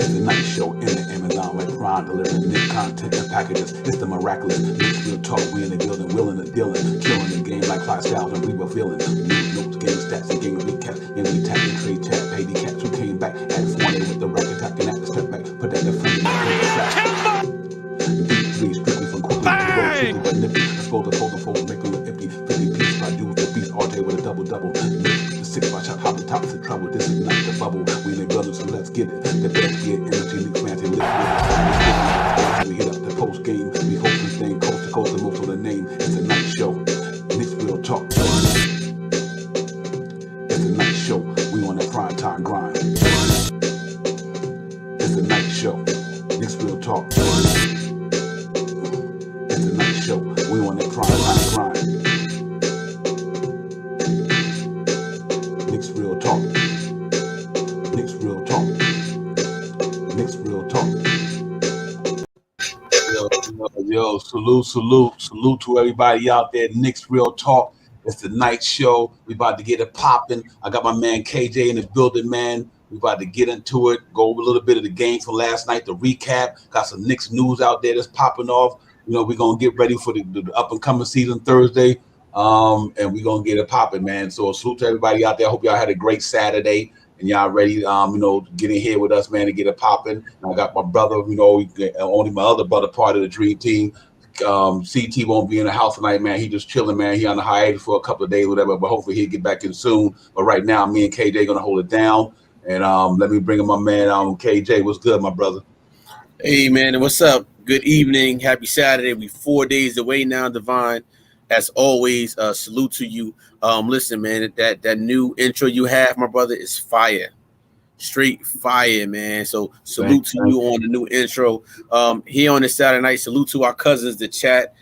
It's the night show in the Amazon like Prime, delivering new content and packages. It's the miraculous. Knicks Real Talk, we in the building, willing to dealing, killing the game like Clyde Styles and we were feeling. News, notes, game stats, and game recaps, and we tap and trade chat, pay the cats who came back at 4 with the rack attack and at the step back, put that in front of the three strictly from quickly, quickly but nifty. Expose the fold, make them empty. 50 piece by dudes, the beast, RJ with a double. The 6 by shot, hop the top of trouble. This is not the bubble. We in the building, so let's get it. The best get energy, Knicks fans, they live. We hit up the post game. We hope this thing coast to coast, the most of the name. It's a night show. Knicks Real Talk. It's a night show. We on the prime time grind. It's a night show. Knicks Real Talk. It's a night show. We on the prime time grind. Knicks Real Talk. Knicks Real Talk. Knicks Real Talk. Yo, salute to everybody out there. Knicks Real Talk. It's the night show. We about to get it popping. I got my man KJ in the building, man. We about to get into it. Go over a little bit of the game from last night, the recap. Got some Knicks news out there that's popping off. You know, we're going to get ready for the up and coming season Thursday. And we're going to get it popping, man. So salute to everybody out there. I hope y'all had a great Saturday and y'all ready, get in here with us, man, to get it popping. I got my brother, only my other brother part of the dream team. CT won't be in the house tonight, man. He just chilling, man. He on the hiatus for a couple of days, whatever, but hopefully he'll get back in soon. But right now, me and KJ going to hold it down. And let me bring in my man, KJ. What's good, my brother? Hey, man, what's up? Good evening. Happy Saturday. We 4 days away now, Divine. As always, salute to you. Listen, man, that new intro you have, my brother, is fire. Straight fire, man. So salute to you on the new intro. Here on this Saturday night, salute to our cousins, the chat.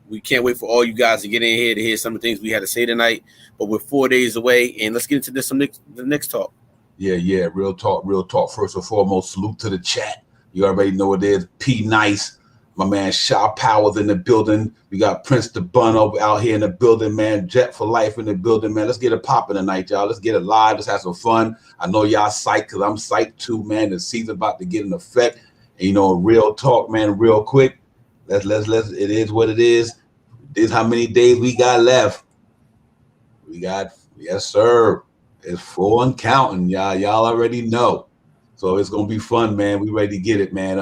We can't wait for all you guys to get in here to hear some of the things we had to say tonight. But we're 4 days away, and let's get into the next talk. Yeah. Real talk. First and foremost, salute to the chat. You already know what it is. P Nice. My man Shaw Powers in the building. We got Prince the Bun out here in the building, man. Jet for life in the building, man. Let's get it popping tonight, y'all. Let's get it live. Let's have some fun. I know y'all psyched because I'm psyched too, man. The season about to get in effect. And, real talk, man, real quick. Let's. It is what it is. This is how many days we got left. Yes, sir. It's 4 and counting, y'all. Y'all already know. So it's gonna be fun, man. We ready to get it, man.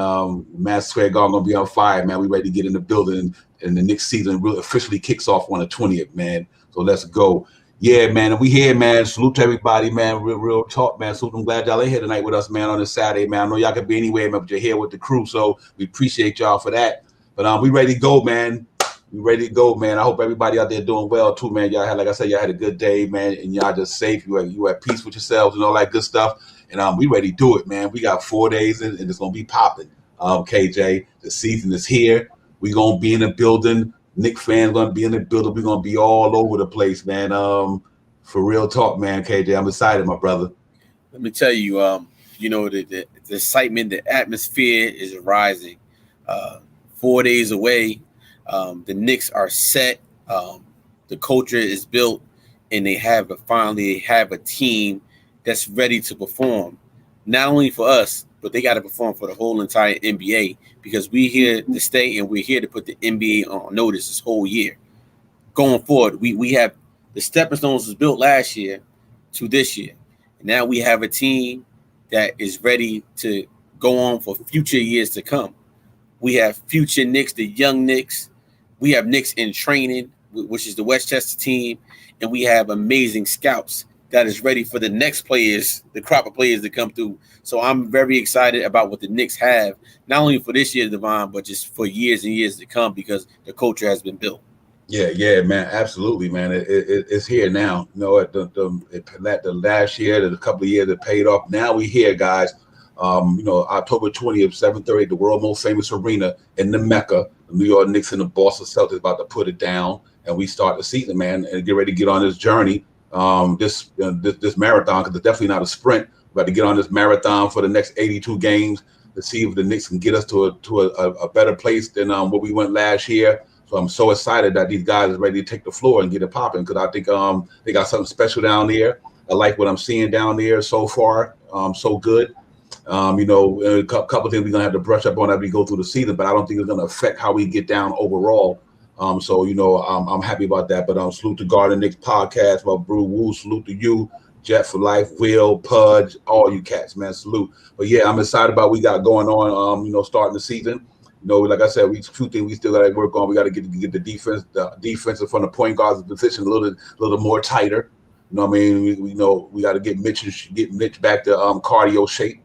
Mass Square Garden gonna be on fire, man. We ready to get in the building, and the next season really officially kicks off on the 20th, man. So let's go. Yeah, man. And we here, man. Salute to everybody, man. Real talk, man. So I'm glad y'all are here tonight with us, man, on this Saturday, man. I know y'all could be anywhere, man, but you're here with the crew, so we appreciate y'all for that. But we ready to go, man. We ready to go, man. I hope everybody out there doing well too, man. Y'all had, like I said, y'all had a good day, man, and y'all just safe. You at peace with yourselves and all that good stuff. And we ready to do it, man. We got 4 days and it's gonna be popping. KJ, the season is here. We gonna be in the building. Knicks fans gonna be in the building. We gonna be all over the place, man. For real talk, man. KJ, I'm excited, my brother. Let me tell you, the excitement, the atmosphere is rising. 4 days away. The Knicks are set. The culture is built, and they finally have a team that's ready to perform, not only for us, but they got to perform for the whole entire NBA, because we're here to stay and we're here to put the NBA on notice this whole year. Going forward, we have the stepping stones was built last year to this year. And now we have a team that is ready to go on for future years to come. We have future Knicks, the young Knicks. We have Knicks in training, which is the Westchester team. And we have amazing scouts that is ready for the next players, the crop of players to come through. So I'm very excited about what the Knicks have, not only for this year, Devon, but just for years and years to come, because the culture has been built. Yeah, man, absolutely, man. It's here now. The last year, the couple of years that paid off. Now we here, guys. October 20th, 7:30, the world most famous arena in the Mecca. The New York Knicks and the Boston Celtics about to put it down, and we start the season, man, and get ready to get on this journey. This marathon, because it's definitely not a sprint. We're about to get on this marathon for the next 82 games to see if the Knicks can get us to a better place than where we went last year. So I'm so excited that these guys are ready to take the floor and get it popping, because I think they got something special down there. I like what I'm seeing down there so far. So good. A couple of things we're gonna have to brush up on as we go through the season, but I don't think it's gonna affect how we get down overall. I'm happy about that. But salute to Garden Knicks podcast about Brew Woo. Salute to you, Jet for Life, Will, Pudge, all you cats, man. Salute. But yeah, I'm excited about what we got going on. Starting the season. Like I said, few things we still got to work on. We got to get the defense from the point guard's position a little more tighter. You know what I mean? We got to get Mitch back to cardio shape,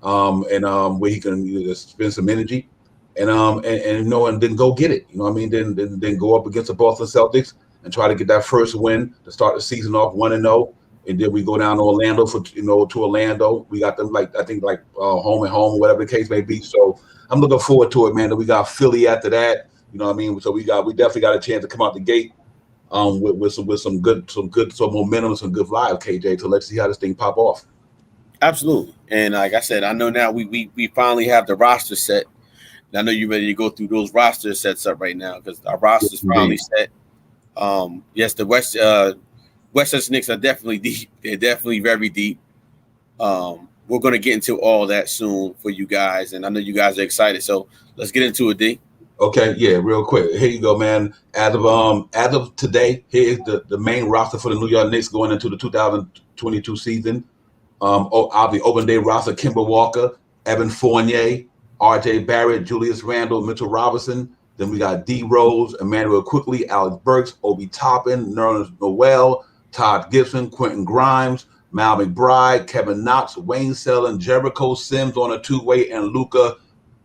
where he can spend some energy, and then go get it. You know what I mean? Then go up against the Boston Celtics and try to get that first win to start the season off 1-0. And then we go down to Orlando to Orlando. We got them home and home, whatever the case may be. So I'm looking forward to it, man. Then we got Philly after that. You know what I mean? So we definitely got a chance to come out the gate with some momentum, some good vibes, KJ. So let's see how this thing pop off. Absolutely. And like I said, I know now we finally have the roster set. And I know you're ready to go through those roster sets up right now because our roster's finally set. Yes, the West Coast Knicks are definitely deep. They're definitely very deep. We're going to get into all that soon for you guys, and I know you guys are excited. So let's get into it, D. Okay, yeah, real quick. Here you go, man. As of today, here is the main roster for the New York Knicks going into the 2022 season. Obviously, open day roster: Kemba Walker, Evan Fournier, R.J. Barrett, Julius Randle, Mitchell Robinson. Then we got D. Rose, Emmanuel Quickly, Alex Burks, Obi Toppin, Nerlens Noel, Todd Gibson, Quentin Grimes, Mal McBride, Kevin Knox, Wayne Selden, Jericho Sims on a two-way, and Luka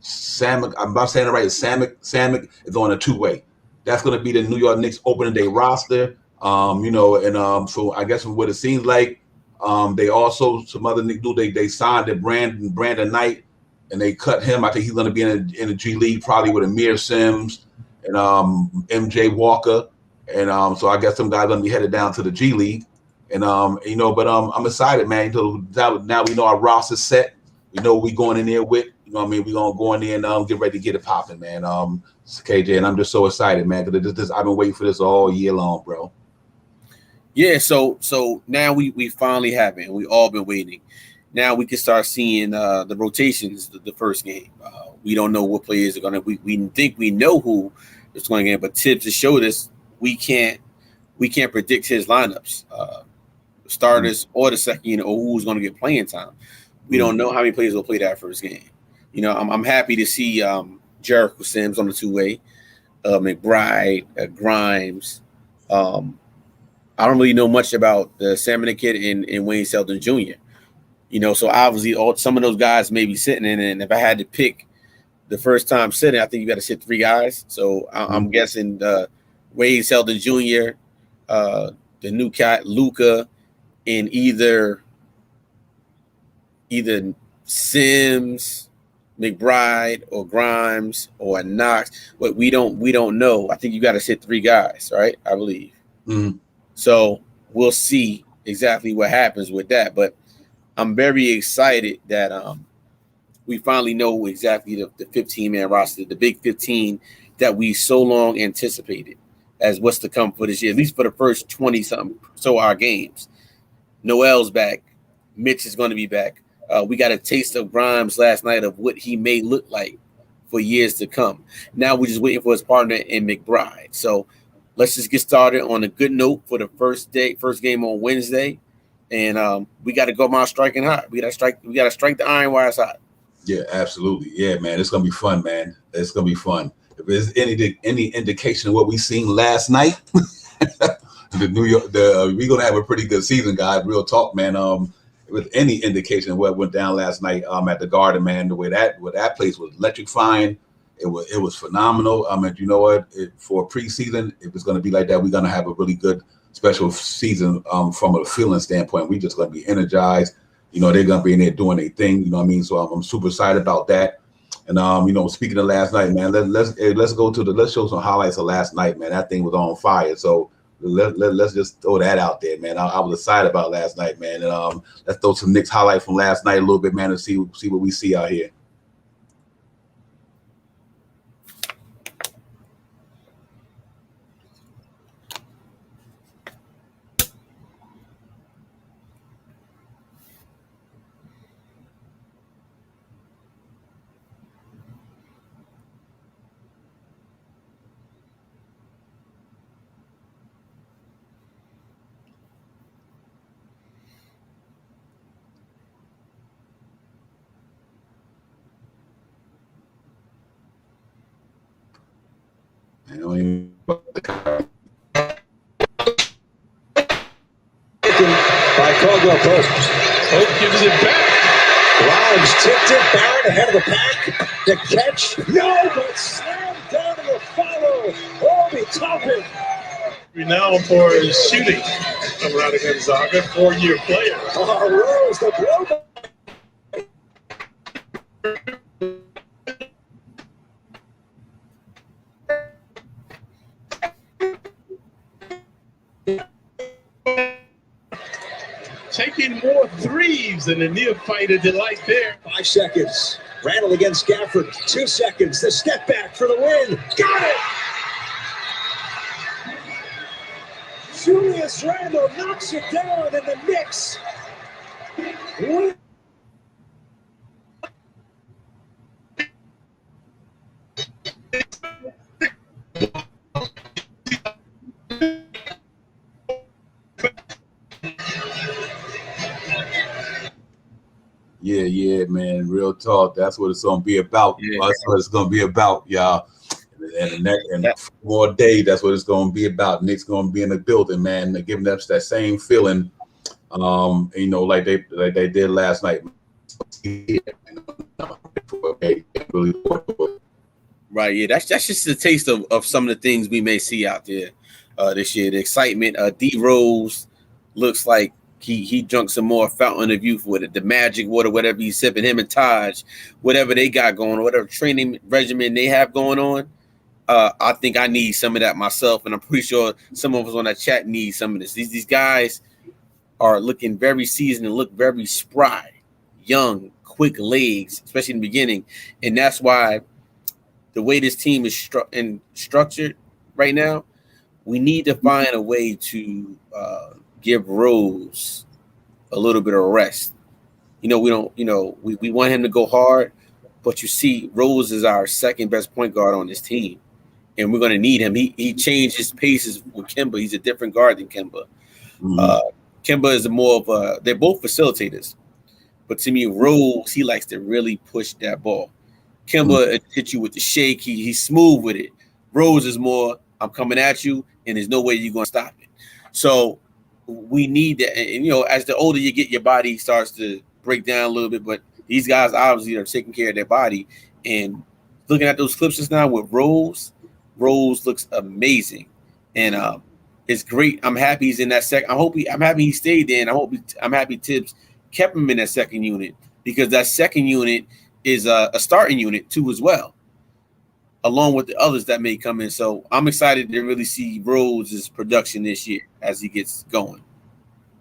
Samick. I'm not saying it right. Samick is on a two-way. That's going to be the New York Knicks opening day roster. So I guess from what it seems like, they also some other Knicks do. They signed Brandon Knight, and they cut him. I think he's going to be in the G League probably with Amir Sims and MJ Walker. And so I guess some guys going to be headed down to the G League. And I'm excited, man. So now we know our roster's set. We know what we're going in there with. You know what I mean? We're gonna go in there and get ready to get it popping, man. KJ, and I'm just so excited, man, because I've been waiting for this all year long, bro. Yeah, so now we finally have it, and we all been waiting. Now we can start seeing the rotations. The first game, we don't know what players are gonna. We think we know who is going to get, but Tibbs has showed us we can't predict his lineups, starters or the second unit, or who's going to get playing time. We don't know how many players will play that first game. I'm happy to see Jericho Sims on the two-way, McBride, Grimes. I don't really know much about the Salmon Kid and Wayne Selden Jr. So obviously some of those guys may be sitting in, and if I had to pick the first time sitting, I think you got to sit three guys. So I'm guessing Wayne Selden Jr., the new cat Luka, and either Sims, McBride, or Grimes, or Knox. But we don't know. I think you got to sit three guys, right? I believe. Mm-hmm. So we'll see exactly what happens with that. But I'm very excited that we finally know exactly the 15-man roster, the big 15 that we so long anticipated as what's to come for this year, at least for the first 20-something so our games. Noel's back. Mitch is going to be back. We got a taste of Grimes last night of what he may look like for years to come. Now we're just waiting for his partner in McBride. So let's just get started on a good note for the first game on Wednesday. And we got to go out striking hot. We got to strike the iron while it's hot. Yeah, absolutely. Yeah, man, it's gonna be fun, man. It's gonna be fun. If there's any indication of what we seen last night, we're gonna have a pretty good season, guys. Real talk, man. With any indication of what went down last night at the Garden, man, the way that place was electrifying, it was phenomenal. You know what? For preseason, if it's gonna be like that, we're gonna have a really good special season from a feeling standpoint. We're just gonna be energized. They're gonna be in there doing their thing. You know what I mean? So I'm super excited about that. And speaking of last night, man, let's show some highlights of last night, man. That thing was on fire. So let's just throw that out there, man. I was excited about last night, man. And let's throw some Knicks highlights from last night a little bit, man, and see what we see out here. I don't even by Caldwell Pope. Pope gives it back. Grimes tipped it. Barrett ahead of the pack. The catch. No, but slammed down to the follow. Obi Toppin. Renowned for his shooting. Coming out of Gonzaga, 4-year player. Rose, the blowback. Taking more threes and the neophyte a delight there. 5 seconds. Randle against Gafford. 2 seconds. The step back for the win. Got it! Julius Randle knocks it down, and the Knicks win. Yeah, man. Real talk. That's what it's gonna be about. Yeah. That's what it's gonna be about, y'all. And the next and 4 more days, that's what it's gonna be about. Knicks gonna be in the building, man. They're giving us that same feeling, like they did last night. Right, yeah, that's just a taste of some of the things we may see out there this year. The excitement. D Rose looks like he drunk some more Fountain of Youth with it, the magic water, whatever he's sipping. Him and Taj, whatever they got going on, whatever training regimen they have going on. I think I need some of that myself, and I'm pretty sure some of us on that chat need some of this. These guys are looking very seasoned and look very spry, young, quick legs, especially in the beginning, and that's why the way this team is structured right now, we need to find a way to give Rose a little bit of rest. We want him to go hard, but you see, Rose is our second best point guard on this team, and we're going to need him. He changed his paces with Kemba. He's a different guard than Kemba. Mm-hmm. Kemba is more of they're both facilitators, but to me, Rose, he likes to really push that ball. Kemba hit you with the shake. He's smooth with it. Rose is more, I'm coming at you, and there's no way you're going to stop it. So we need that. And, as the older you get, your body starts to break down a little bit. But these guys obviously are taking care of their body. And looking at those clips just now with Rose looks amazing. And it's great. I'm happy he's in that second. I'm happy he stayed there. And I'm happy Tibbs kept him in that second unit, because that second unit is a starting unit too as well, along with the others that may come in. So I'm excited to really see Rose's production this year as he gets going.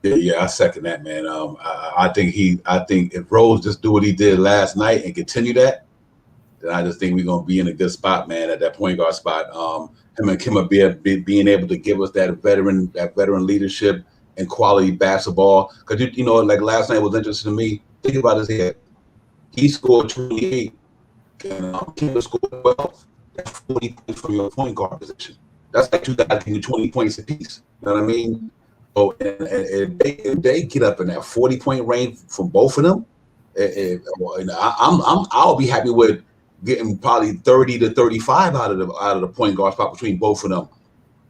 Yeah, I second that, man. I think if Rose just do what he did last night and continue that, then I just think we're gonna be in a good spot, man, at that point guard spot. Him and Kim being able to give us that veteran leadership and quality basketball. Because like last night was interesting to me. Think about his head. He scored 28, and Kemba scored 12. That's 40 points from your point guard position. That's like 2 guys giving you 20 points apiece. You know what I mean? So, and if they get up in that 40-point range from both of them, I'll be happy with getting probably 30 to 35 out of the point guard spot between both of them.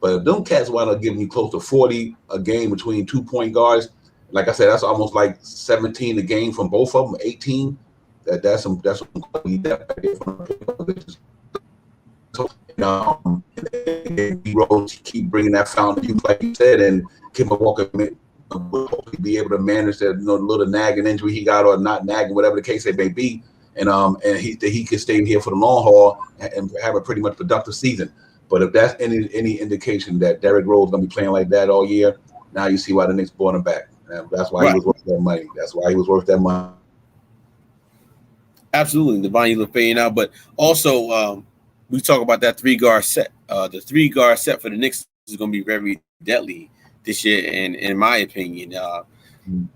But if them cats wind up giving you close to 40 a game between 2 point guards, like I said, that's almost like 17 a game from both of them, 18. That's some quality depth back there from the so, Rose keep bringing that fountain of youth, like you said, and Kemba Walker will hopefully be able to manage that little nagging injury he got, or not nagging, whatever the case it may be, and he could stay here for the long haul and have a pretty much productive season. But if that's any indication that Derrick Rose is gonna be playing like that all year, now you see why the Knicks bought him back. That's why he was worth that money. That's why he was worth that money. Absolutely, the volume is fading out, but also we talk about that 3-guard set. The 3-guard set for the Knicks is going to be very deadly this year, and in my opinion,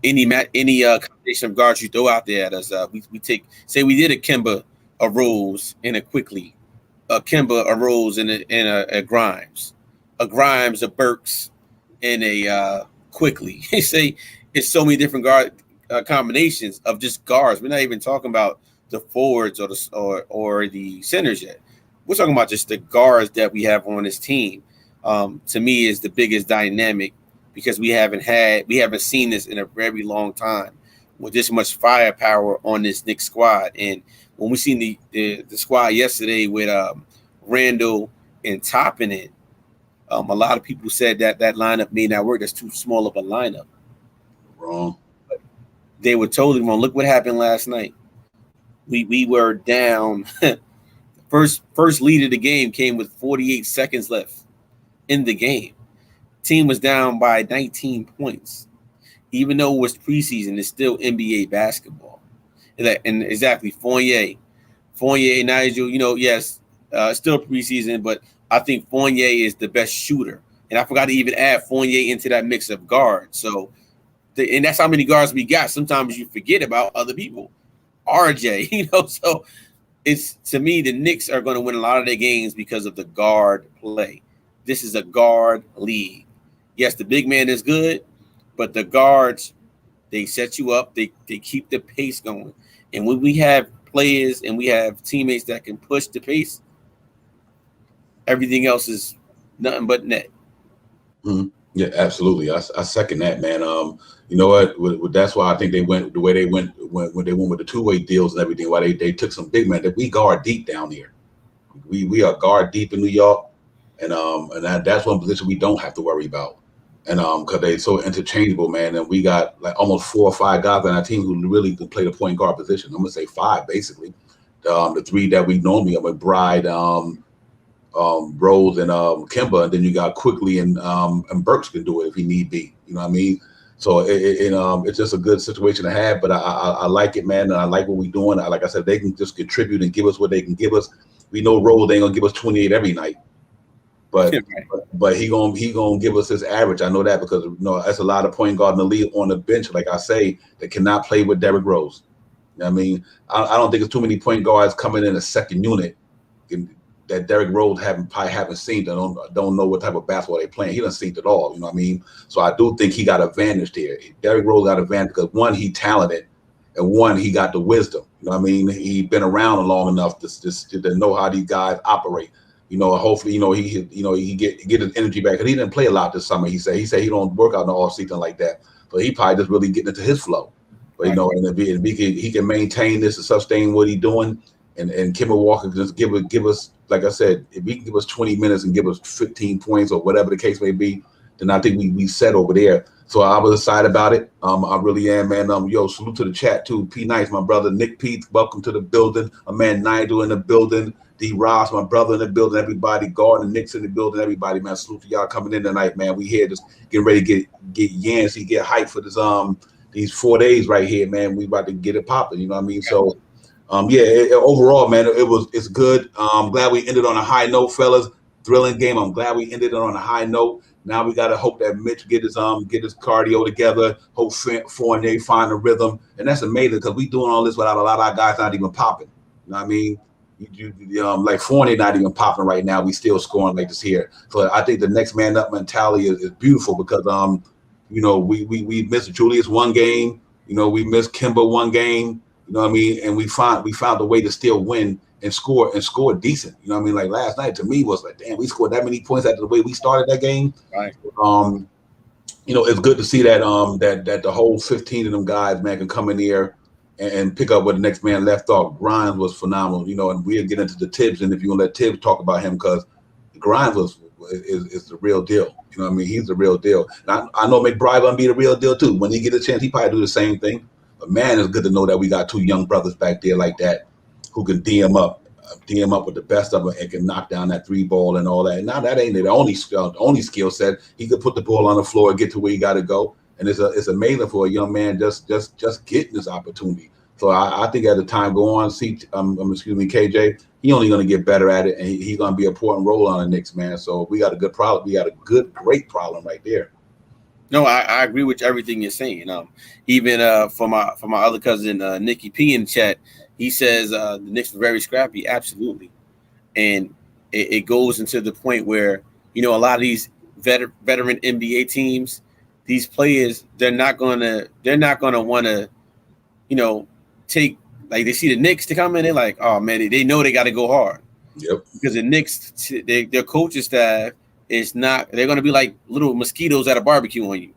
any combination of guards you throw out there at us, we take. Say we did a Kemba, a Rose, and a Quickly, a Kemba, a Rose, and a Grimes, a Burks, and a Quickly. Say it's so many different guard combinations of just guards. We're not even talking about the forwards or the centers yet. we're talking about just the guards that we have on this team. To me, is the biggest dynamic because we haven't seen this in a very long time with this much firepower on this Knicks squad. And when we seen the squad yesterday with Randle and topping it, a lot of people said that lineup may not work. That's too small of a lineup. Wrong. They were totally wrong. Look what happened last night. We were down. First lead of the game came with 48 seconds left in the game. Team was down by 19 points. Even though it was preseason, it's still NBA basketball. And exactly, Fournier, Nigel, yes, still preseason, but I think Fournier is the best shooter. And I forgot to even add Fournier into that mix of guards. So, and that's how many guards we got. Sometimes you forget about other people. RJ, so it's, to me, the Knicks are going to win a lot of their games because of the guard play. This is a guard league. Yes, the big man is good, but the guards, they set you up. They keep the pace going. And when we have players and we have teammates that can push the pace, everything else is nothing but net. Mm-hmm. Yeah, absolutely. I second that, man. You know what? That's why I think they went the way they went when they went with the two-way deals and everything. Why they took some big men that we guard deep down here. We are guard deep in New York, and that's one position we don't have to worry about. And because they're so interchangeable, man. And we got like almost 4 or 5 guys on our team who really can play the point guard position. I'm gonna say 5 basically. The 3 that we normally have with Bride, Rose, and Kemba, and then you got Quickly and Burks can do it if he need be. You know what I mean? So it's just a good situation to have. But I like it, man, and I like what we're doing. Like I said, they can just contribute and give us what they can give us. We know Rose ain't gonna give us 28 every night, but he gonna give us his average. I know that because that's a lot of point guard in the league on the bench, like I say, that cannot play with Derrick Rose. You know what I mean, I don't think it's too many point guards coming in a second unit that Derrick Rose probably haven't seen. Don't know what type of basketball they playing. He doesn't see it at all. You know what I mean? So I do think he got advantage there. Derrick Rose got advantage because 1, he talented, and 1, he got the wisdom. You know what I mean? He been around long enough to know how these guys operate. Hopefully, he get his energy back. Because he didn't play a lot this summer. He said he don't work out in the off season like that. So he probably just really getting into his flow. But and if he can maintain this and sustain what he's doing, and Kemba Walker can just give us, like I said, if he can give us 20 minutes and give us 15 points or whatever the case may be, then I think we set over there. So I was excited about it. I really am, man. Salute to the chat too. P Nice, my brother. Nick Pete, welcome to the building. A man Nigel in the building. D Ross, my brother in the building. Everybody, Gordon, Nick's in the building. Everybody, man. Salute to y'all coming in tonight, man. We here just getting ready to get Yancey, get hyped for this these 4 days right here, man. We about to get it popping. You know what I mean? So overall, man, it's good. I'm glad we ended on a high note, fellas. Thrilling game. I'm glad we ended on a high note. Now we gotta hope that Mitch get his cardio together. Hope Fournier find a rhythm, and that's amazing because we doing all this without a lot of our guys not even popping. You know what I mean? Like Fournier not even popping right now. We still scoring like this here. So I think the next man up mentality is beautiful because we missed Julius 1 game. We missed Kemba 1 game. You know what I mean? And we found a way to still win and score decent. You know what I mean? Like last night to me was like, damn, we scored that many points after the way we started that game. Right. It's good to see that that the whole 15 of them guys, man, can come in here and pick up where the next man left off. Grimes was phenomenal, and we'll get into the Tibbs, and if you want to let Tibbs talk about him, because Grimes is the real deal. You know what I mean? He's the real deal. And I know McBride gonna be the real deal too. When he get a chance, he probably do the same thing. But man, it's good to know that we got 2 young brothers back there like that who can DM up with the best of them and can knock down that 3 ball and all that. And now that ain't the only skill set. He could put the ball on the floor and get to where he got to go. And it's amazing for a young man just getting this opportunity. So I think as the time go on, KJ, he only going to get better at it, and he's going to be an important role on the Knicks, man. So we got a good problem. We got a great problem right there. No, I agree with everything you're saying. Even for my other cousin Nicky P in the chat, he says the Knicks were very scrappy. Absolutely, and it goes into the point where a lot of these veteran NBA teams, these players, they're not gonna want to take, like, they see the Knicks to come in, they're like, oh man, they know they got to go hard. Yep. Because the Knicks, their coaching staff is not. They're going to be like little mosquitoes at a barbecue on you.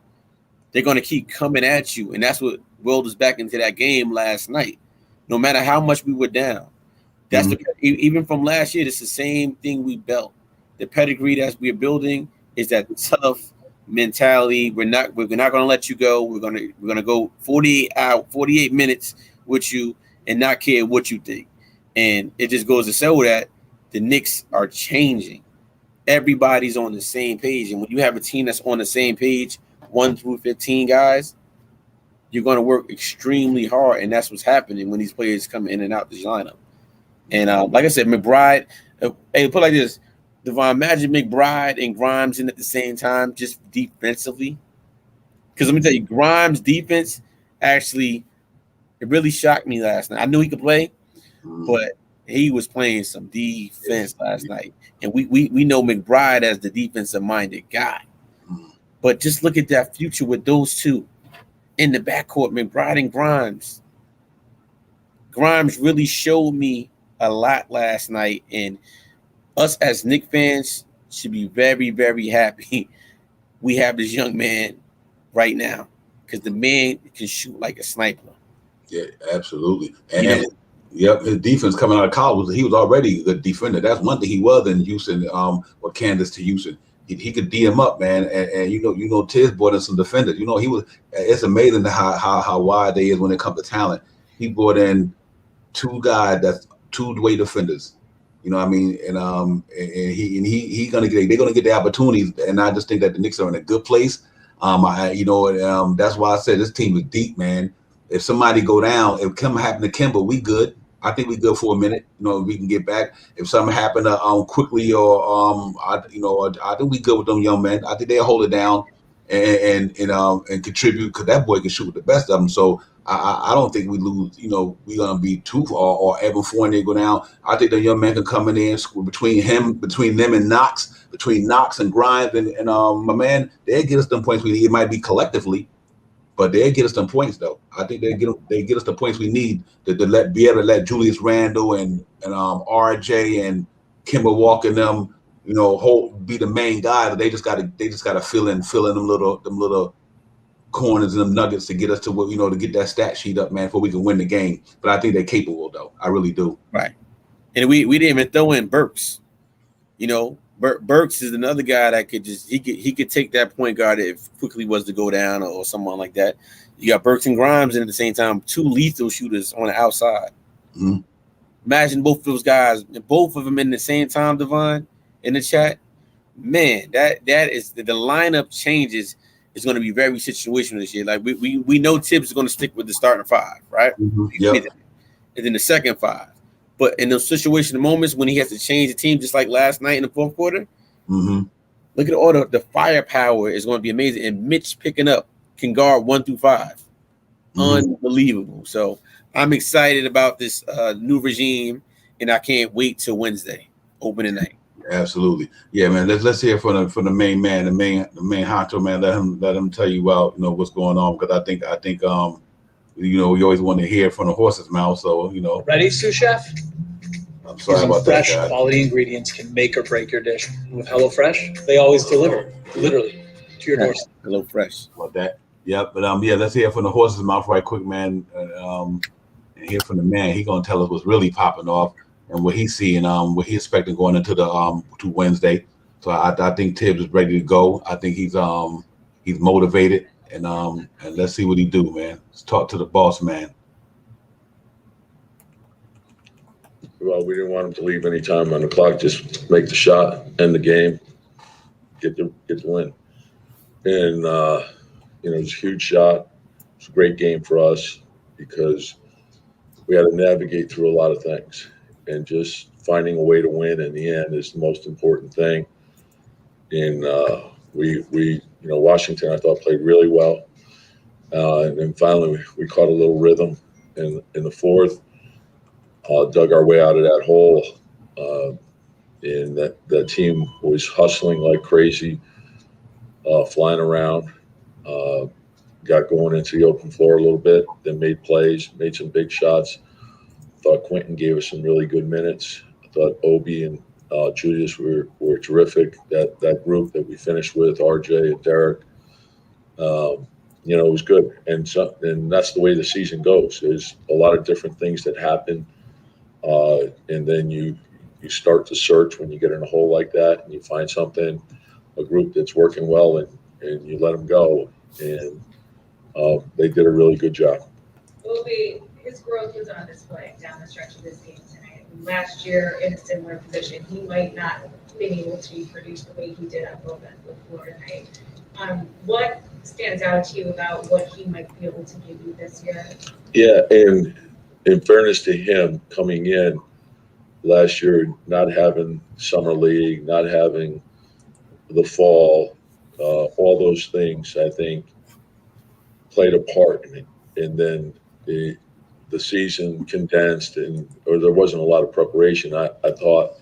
They're going to keep coming at you, and that's what willed us back into that game last night. No matter how much we were down, that's even from last year. It's the same thing we built. The pedigree that we're building is that tough mentality. We're not going to let you go. We're gonna go 48 minutes with you and not care what you think. And it just goes to show that the Knicks are changing. Everybody's on the same page, and when you have a team that's on the same page, 1 through 15 guys, you're going to work extremely hard, and that's what's happening when these players come in and out this lineup. And like I said, McBride, hey, put it like this, Devon, imagine McBride and Grimes in at the same time, just defensively. Because let me tell you, Grimes' defense actually, it really shocked me last night. I knew he could play, but he was playing some defense last night. And we know McBride as the defensive-minded guy. But just look at that future with those two in the backcourt, McBride and Grimes. Grimes really showed me a lot last night, and us as Knicks fans should be very, very happy we have this young man right now, because the man can shoot like a sniper. Yeah, absolutely. And yep, his defense coming out of college, he was already a good defender. That's one thing he was in Houston, or Kansas to Houston. He could D him up, man, and you know, Tiz brought in some defenders. You know, he was. It's amazing how wide they is when it comes to talent. He brought in two guys that's two-way defenders. You know what I mean? And he gonna get. They're gonna get the opportunities, and I just think that the Knicks are in a good place. That's why I said this team is deep, man. If somebody go down, if something happen to Kemba, we good. I think we good for a minute. You know, we can get back. If something happen to quickly or I think we good with them young men. I think they'll hold it down and contribute, because that boy can shoot with the best of them. So I don't think we lose. You know, we're gonna be too far, or Evan Fournier go down. I think the young man can come in there and between them and Knox, between Knox and Grimes and my man, they'll get us them points we need. It might be collectively, but they'll get us some points, though. I think they get us the points we need to be able to let Julius Randle and RJ and Kemba Walker and them, you know, be the main guy. They just gotta fill in them little corners and them nuggets to get us to what, you know, to get that stat sheet up, man, before we can win the game. But I think they're capable, though. I really do. Right. And we didn't even throw in Burks. You know, Burks is another guy that could just he could take that point guard if quickly was to go down or someone like that. You got Burks and Grimes, and at the same time, two lethal shooters on the outside. Mm-hmm. Imagine both of those guys, both of them in the same time, Devon, in the chat. Man, that is the lineup changes is going to be very situational this year. Like we know Tibbs is going to stick with the starting five, right? Mm-hmm. Yep. And then the second five. But in those situational moments when he has to change the team, just like last night in the fourth quarter, look at all the firepower is going to be amazing. And Mitch picking up can guard 1 through 5. Unbelievable. So I'm excited about this new regime, and I can't wait till Wednesday, opening night. Absolutely, yeah, man. Let's hear from the main man, the main honcho, man. Let him tell you about, you know, what's going on, because I think you know, we always want to hear from the horse's mouth. So, you know, ready, sous chef? I'm sorry about fresh, that, guy. Quality ingredients can make or break your dish. With HelloFresh, they always deliver, literally, to your doorstep. HelloFresh. About that. Yep. But yeah, let's hear from the horse's mouth right quick, man. And hear from the man. He's gonna tell us what's really popping off and what he's seeing, what he's expecting going into the to Wednesday. So I think Tibbs is ready to go. I think he's motivated, and let's see what he do, man. Let's talk to the boss man. Well, we didn't want him to leave any time on the clock. Just make the shot, end the game, get the win. And you know, it was a huge shot. It's a great game for us because we had to navigate through a lot of things, and just finding a way to win in the end is the most important thing. And we you know, Washington, I thought, played really well. And then finally we caught a little rhythm in the fourth. Dug our way out of that hole, and that team was hustling like crazy, flying around, got going into the open floor a little bit, then made plays, made some big shots. Thought Quentin gave us some really good minutes. I thought Obi and Julius were terrific. That group that we finished with, RJ and Derek, it was good. And that's the way the season goes. There's a lot of different things that happen, and then you start to search when you get in a hole like that, and you find something, a group that's working well, and you let them go. And they did a really good job. Obi, his growth was on display down the stretch of this game tonight. Last year, in a similar position, he might not have been able to produce the way he did on both ends of the floor tonight. What stands out to you about what he might be able to give you this year? Yeah, and in fairness to him, coming in last year, not having summer league, not having the fall, all those things, I think, played a part in it. And then the season condensed, or there wasn't a lot of preparation. I thought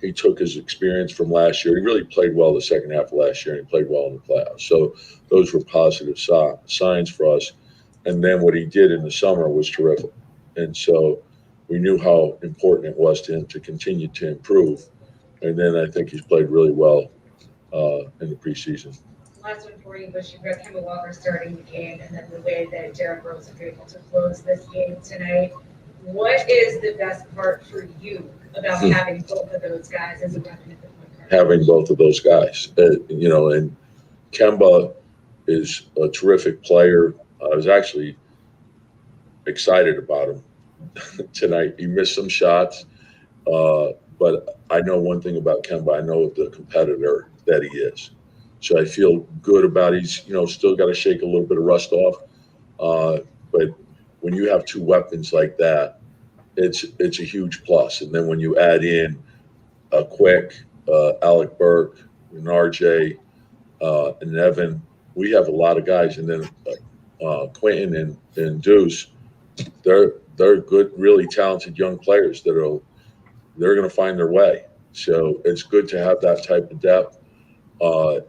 he took his experience from last year. He really played well the second half of last year, and he played well in the playoffs. So those were positive signs for us. And then what he did in the summer was terrific. And so we knew how important it was to him to continue to improve. And then I think he's played really well in the preseason. Last one for you, but you've got Kemba Walker starting the game, and then the way that Derrick Rose is able to close this game tonight. What is the best part for you about having both of those guys as a weapon at the point guard? Having both of those guys, and Kemba is a terrific player. I was actually excited about him tonight. He missed some shots, but I know one thing about Kemba. I know the competitor that he is. So I feel good about he's still got to shake a little bit of rust off. But when you have two weapons like that, it's a huge plus. And then when you add in a Quick, Alec Burke, and RJ, and Evan, we have a lot of guys. And then Quentin and Deuce, they're good, really talented young players they're going to find their way. So it's good to have that type of depth.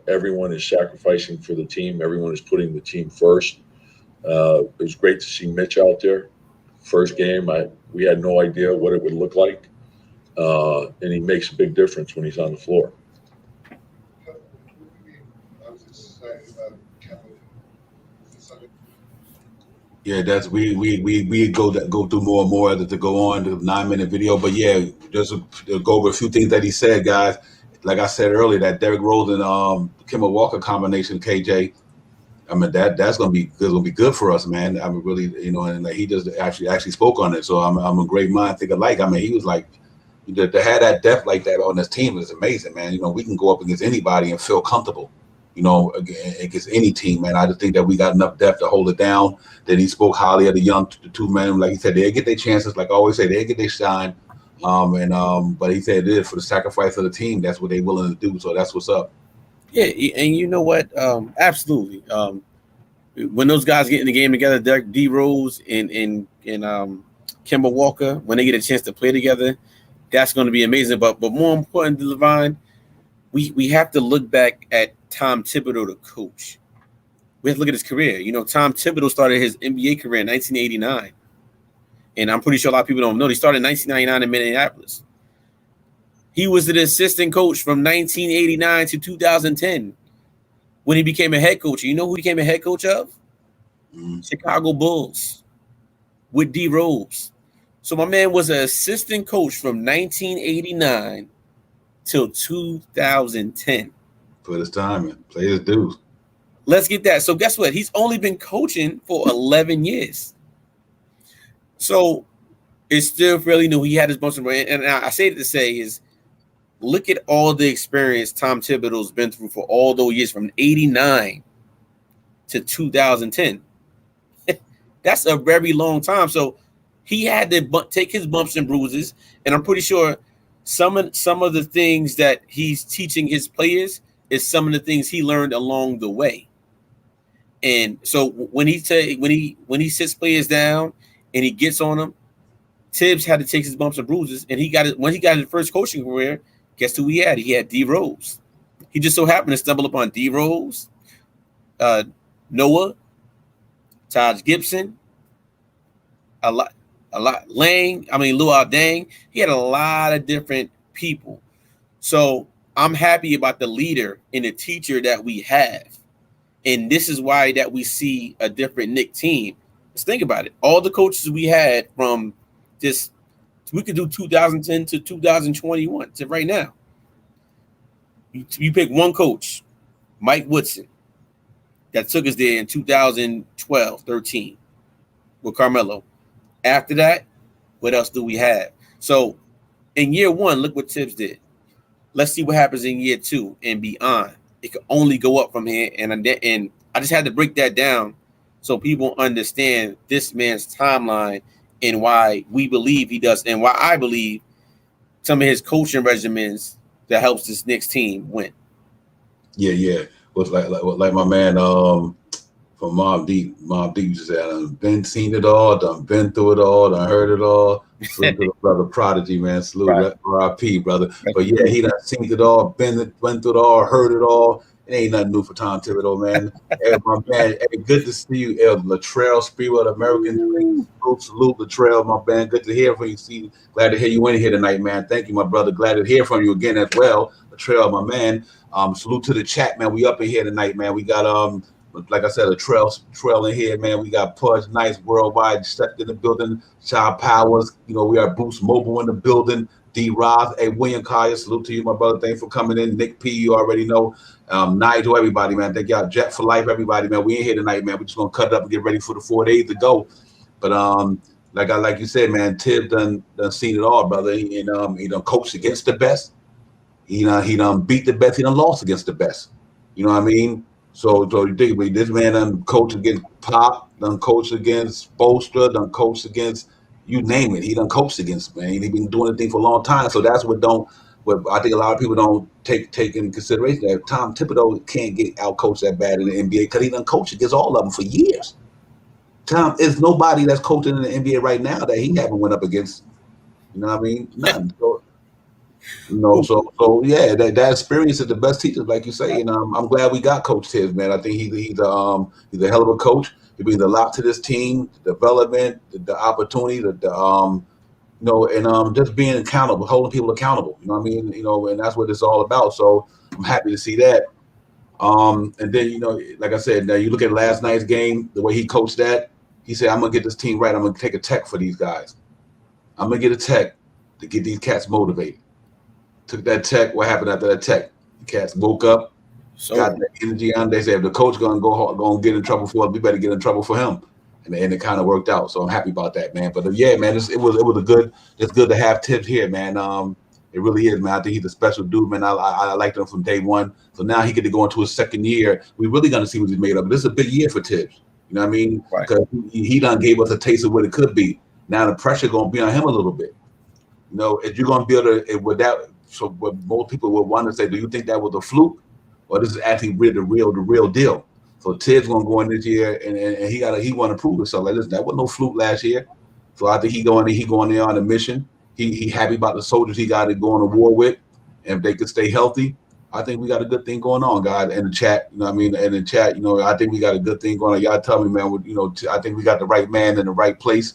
Everyone is sacrificing for the team. Everyone is putting the team first. It was great to see Mitch out there. First game, we had no idea what it would look like, and he makes a big difference when he's on the floor. Yeah, that's we go through more and more to go on the 9-minute video. But yeah, go over a few things that he said, guys. Like I said earlier, that Derrick Rose and Kemba Walker combination, KJ. I mean that's gonna be good for us, man. I mean, really, and like he just actually spoke on it. So I'm a great mind, think alike. I mean, he was like, to have that depth like that on this team is amazing, man. We can go up against anybody and feel comfortable, against any team, man. I just think that we got enough depth to hold it down. Then he spoke highly of the two men. Like he said, they get their chances. Like I always say, they get their shine. But he said it is for the sacrifice of the team. That's what they're willing to do. So that's what's up. Yeah, and you know what? Absolutely. When those guys get in the game together, D Rose and Kemba Walker, when they get a chance to play together, that's going to be amazing. But more important, Levine, we have to look back at Tom Thibodeau, the coach. We have to look at his career. Tom Thibodeau started his NBA career in 1989. And I'm pretty sure a lot of people don't know. He started in 1999 in Minneapolis. He was an assistant coach from 1989 to 2010 when he became a head coach. You know who he became a head coach of? Chicago Bulls with D Rose. So my man was an assistant coach from 1989 till 2010. Put his time in. Play his dues. Let's get that. So guess what? He's only been coaching for 11 years. So it's still fairly new. He had his bunch of, and I say it to say is, look at all the experience Tom Thibodeau's been through for all those years from 89 to 2010. That's a very long time. So he had to take his bumps and bruises, and I'm pretty sure some of the things that he's teaching his players is some of the things he learned along the way. And so when he sits players down and he gets on them, Tibbs had to take his bumps and bruises, and when he got his first coaching career, guess who he had? He had D Rose. He just so happened to stumble upon D Rose, Noah, Taj Gibson, a a lot. Luau Dang, he had a lot of different people. So I'm happy about the leader and the teacher that we have. And this is why that we see a different Knick team. Let's think about it. All the coaches we had from this, we could do 2010 to 2021 to right now. You pick one coach, Mike Woodson, that took us there in 2012, 13 with Carmelo. After that, what else do we have? So in year one, look what Tibbs did. Let's see what happens in year two and beyond. It could only go up from here. And I just had to break that down so people understand this man's timeline and why we believe he does, and why I believe some of his coaching regimens that helps this Knicks team win. Yeah. Was like my man from Mobb Deep just said, I've been seen it all, done been through it all, done heard it all. Salute to the brother Prodigy, man. Salute, R.I.P., brother. But yeah, he done seen it all, went through it all, heard it all. It ain't nothing new for Tom Thibodeau, man. Hey, my man, hey, good to see you, Latrell Sprewell, American Dream. Salute, Latrell, my man. Good to hear from you. Glad to hear you in here tonight, man. Thank you, my brother. Glad to hear from you again as well. Latrell, my man. Salute to the chat, man. We up in here tonight, man. We got like I said, a trail in here, man. We got Pudge Nice Worldwide stepped in the building. Child Powers, we are Boost Mobile in the building. D. Roth, hey, William Collier, salute to you, my brother. Thanks for coming in. Nick P, you already know. Nigel, everybody, man. Thank y'all. Jet for life, everybody, man. We in here tonight, man. We're just gonna cut it up and get ready for the 4 days to go. But like you said, man, Tibbs done seen it all, brother. He done coached against the best. He done beat the best. He done lost against the best. You know what I mean? So you think about it, this man done coached against Pop, done coached against Bolstra, done coached against you name it. He done coached against, man. He been doing the thing for a long time. So that's what I think a lot of people don't take into consideration that Tom Thibodeau can't get out coached that bad in the NBA because he done coached against all of them for years. Tom, there's nobody that's coaching in the NBA right now that he haven't went up against. You know what I mean? Nothing. So yeah, that experience is the best teachers, like you say, and I'm glad we got Coach Tibbs, man. I think he's a hell of a coach. He brings a lot to this team, the development, the opportunity, and just being accountable, holding people accountable. You know what I mean? And that's what it's all about. So I'm happy to see that. And then like I said, now you look at last night's game, the way he coached that. He said, "I'm gonna get this team right. I'm gonna take a tech for these guys. I'm gonna get a tech to get these cats motivated." Took that tech. What happened after that tech? The cats woke up, got that energy on. They said, if the coach gonna get in trouble for us, we better get in trouble for him. And it kind of worked out. So I'm happy about that, man. But yeah, man, it's good to have Tibbs here, man. It really is, man. I think he's a special dude, man. I liked him from day one. So now he get to go into his second year. We're really gonna see what he's made of. But this is a big year for Tibbs. You know what I mean? Because he done gave us a taste of what it could be. Now the pressure gonna be on him a little bit. If you're gonna be able to with that. So what most people would want to say, do you think that was a fluke, or this is actually the real deal? So Tibbs gonna go in this year and he want to prove himself. Like, listen, that was no fluke last year. So I think he going there on a mission. He happy about the soldiers he got to go on a war with, and if they could stay healthy, I think we got a good thing going on, guys. In the chat, you know what I mean? In the chat, I think we got a good thing going on. Y'all tell me, man. I think we got the right man in the right place.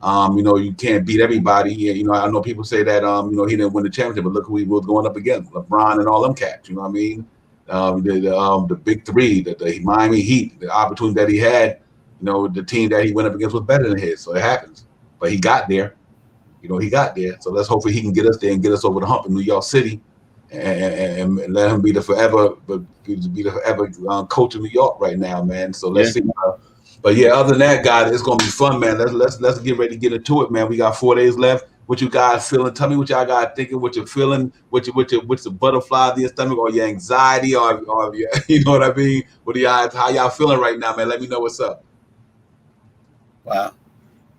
You can't beat everybody. I know people say that, he didn't win the championship, but look who he was going up against, LeBron and all them cats. You know what I mean? The big three, the Miami Heat, the opportunity that he had, the team that he went up against was better than his. So it happens. But he got there. He got there. So let's hopefully he can get us there and get us over the hump in New York City and let him be the forever coach of New York right now, man. So let's see. But yeah, other than that, guys, it's gonna be fun, man. Let's get ready to get into it, man. We got 4 days left. What you guys feeling? Tell me what y'all guys thinking. What you're feeling? What's the butterfly in your stomach, or your anxiety, or you know what I mean? How y'all feeling right now, man? Let me know what's up. Wow.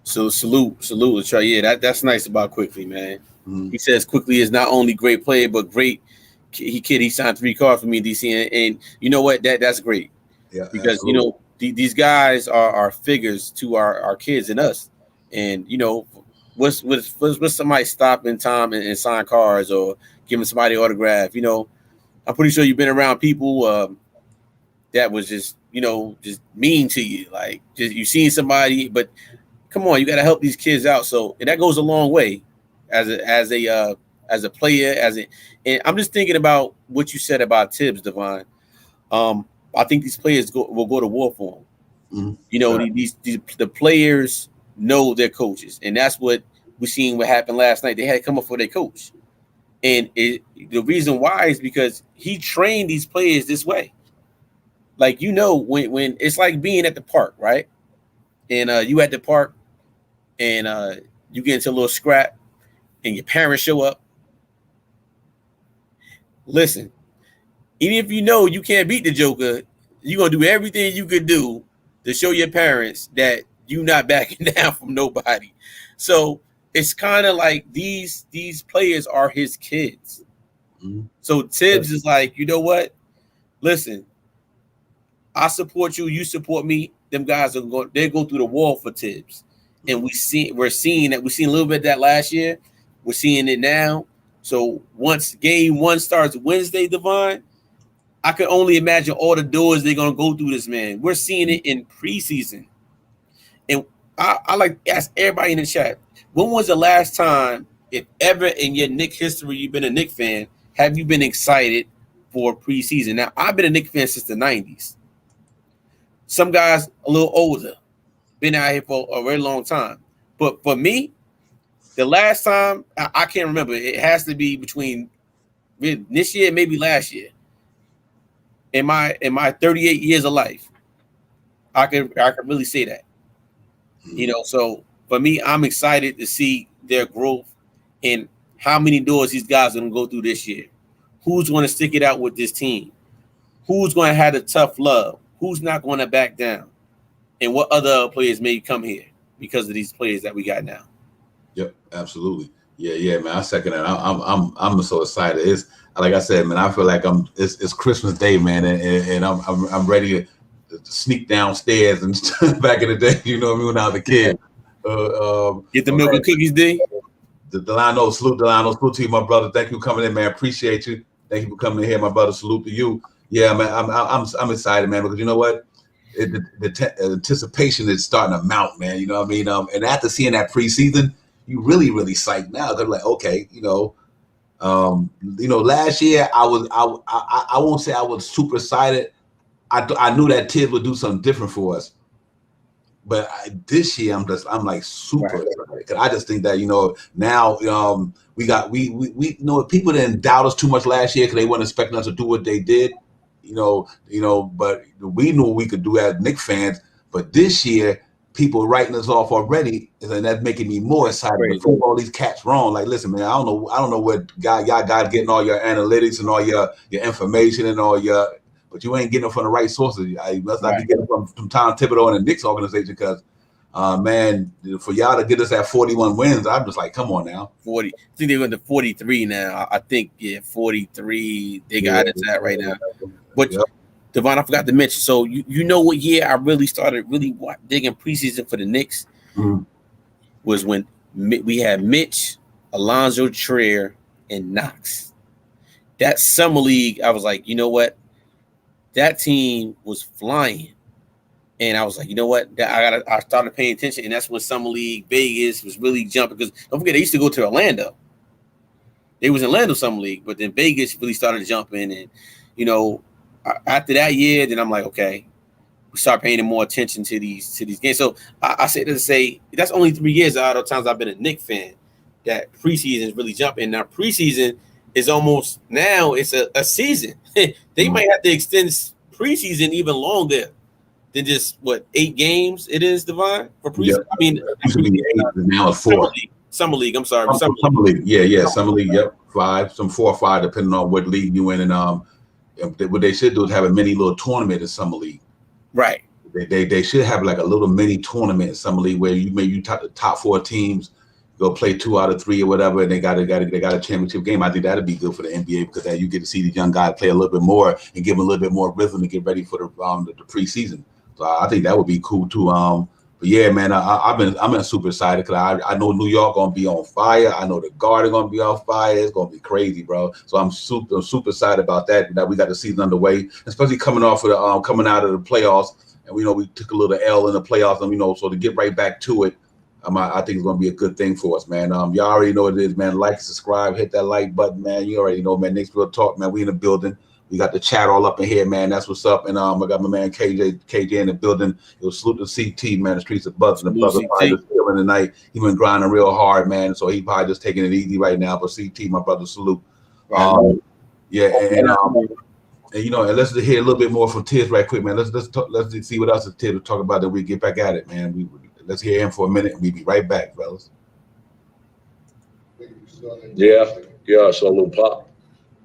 So salute, Trey. Yeah, that's nice about Quickly, man. Mm-hmm. He says Quickly is not only great player, but great. He signed 3 cards for me in DC, and you know what? That's great. Yeah, because absolutely. These guys are figures to our kids and us, and what's somebody stopping Tom and sign cards or giving somebody an autograph? I'm pretty sure you've been around people that was just mean to you, like just you seen somebody, but come on, you got to help these kids out. So and that goes a long way as a player, and I'm just thinking about what you said about Tibbs, Devon. I think these players will go to war for him. Mm-hmm. You know, the players know their coaches, and that's what we're seeing. What happened last night? They had to come up for their coach, and the reason why is because he trained these players this way. Like, you know, when it's like being at the park, right? And you at the park, and you get into a little scrap, and your parents show up. Listen, even if you know you can't beat the Joker, you're gonna do everything you could do to show your parents that you're not backing down from nobody. So it's kind of like these players are his kids. Mm-hmm. So Tibbs is like, you know what? Listen, I support you. You support me. Them guys are going. They go through the wall for Tibbs, and we're seeing that. We've seen a little bit of that last year. We're seeing it now. So once game 1 starts Wednesday, Devon, I can only imagine all the doors they're gonna go through this man. We're seeing it in preseason, and I like to ask everybody in the chat: when was the last time, if ever in your Knicks history, you've been a Knicks fan? Have you been excited for preseason? Now, I've been a Knicks fan since the 90s. Some guys a little older, been out here for a very long time. But for me, the last time, I can't remember. It has to be between this year and maybe last year. In my 38 years of life, I could really say that. You know, so for me, I'm excited to see their growth and how many doors these guys are going to go through this year. Who's going to stick it out with this team? Who's going to have the tough love? Who's not going to back down? And what other players may come here because of these players that we got now? Yep, absolutely. Yeah, man. I second that. I'm so excited. It's like I said, man. I feel like it's Christmas Day, man, and I'm ready to sneak downstairs and back in the day. You know what I mean? When I was a kid. Get the milk and cookies, D. Delano, salute to you, my brother. Thank you for coming in, man. Appreciate you. Thank you for coming in here, my brother. Salute to you. Yeah, man. I'm excited, man, because you know what? The anticipation is starting to mount, man. You know what I mean? And after seeing that preseason, you really psyched now. They're like, okay, last year I won't say I was super excited. I knew that Tibbs would do something different for us, but this year I'm like super excited because I just think that now we know people didn't doubt us too much last year because they weren't expecting us to do what they did, but we knew we could do as Knicks fans. But this year, people writing us off already, and that's making me more excited to prove all these cats wrong. Like, listen, man, I don't know what y'all guys getting all your analytics and all your information and all your, but you ain't getting it from the right sources. You must not be getting it from Tom Thibodeau and the Knicks organization because, man, for y'all to get us at 41 wins, I'm just like, come on now. 40. I think they're going to 43 now. I think 43. They got it at right now. But Devon, I forgot to mention. So you know what year I really started digging preseason for the Knicks was when we had Mitch, Alonzo Trier, and Knox. That summer league, I was like, you know what? That team was flying. And I was like, you know what? I started paying attention, and that's when Summer League Vegas was really jumping. Because don't forget, they used to go to Orlando. They was in Orlando Summer League, but then Vegas really started jumping. And after that year, then I'm like, okay, we start paying more attention to these games. So I say to say that's only 3 years out of times I've been a Knicks fan that preseason is really jumping. Now preseason is almost now it's a season. They might have to extend preseason even longer than just 8 games it is, Devon, for preseason. Yep. I mean, it should be 8, now it's 4. Summer League. I'm sorry. Summer League. Yeah. Summer League. Yep, 5, some 4 or 5, depending on what league you in. And what they should do is have a mini little tournament in Summer League. Right. They should have like a little mini tournament in Summer League where you top the top 4 teams go play 2 out of 3 or whatever, and they got a championship game. I think that'd be good for the NBA because then you get to see the young guys play a little bit more and give them a little bit more rhythm to get ready for the preseason. So I think that would be cool too. But yeah, man, I've been super excited because I know New York gonna be on fire. I know the Garden gonna be on fire. It's gonna be crazy, bro. So I'm super excited about that. That we got the season underway, especially coming off of the coming out of the playoffs. And we know we took a little L in the playoffs, and so to get right back to it, I think it's going to be a good thing for us, man. Y'all already know what it is, man. Like, subscribe, hit that like button, man. You already know, man. Next Real Talk, man. We in the building. We got the chat all up in here, man. That's what's up. And I got my man KJ in the building. It was salute to CT, man. The streets of buzzing. The brother probably just feeling tonight. He been grinding real hard, man. So he probably just taking it easy right now. But CT, my brother, salute. Yeah, and you know, and let's hear a little bit more from Tiz right quick, man. Let's see what else Tiz will talk about. Then we get back at it, man. Let's hear him for a minute, and we'll be right back, fellas. Yeah, I saw a little pop,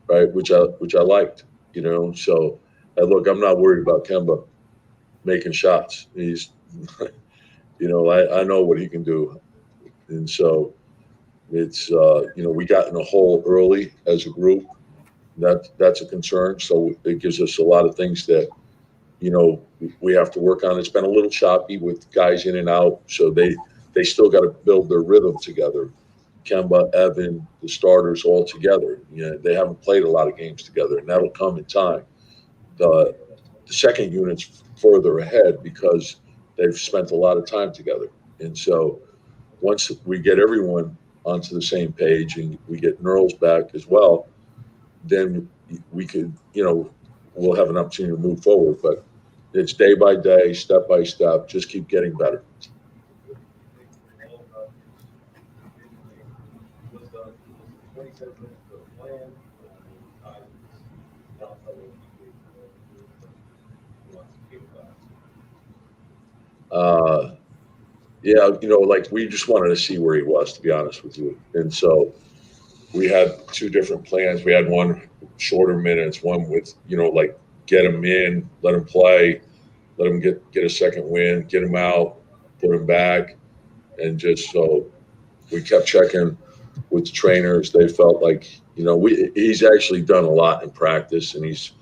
right, which I liked, you know. So, look, I'm not worried about Kemba making shots. He's, you know, I know what he can do, and so it's you know, we got in a hole early as a group. That's a concern. So it gives us a lot of things that, you know, we have to work on. It's been a little choppy with guys in and out, so they still got to build their rhythm together. Kemba, Evan, the starters all together. You know, they haven't played a lot of games together, and that'll come in time. The second unit's further ahead because they've spent a lot of time together. And so once we get everyone onto the same page and we get Nerls back as well, then we could, you know, we'll have an opportunity to move forward. But it's day by day, step by step, just keep getting better. Yeah, you know, like we just wanted to see where he was, to be honest with you. And so we had two different plans. We had one shorter minutes, one with, you know, like get him in, let him play, let him get a second win, get him out, put him back. And just so we kept checking with the trainers. They felt like, you know, he's actually done a lot in practice, and he's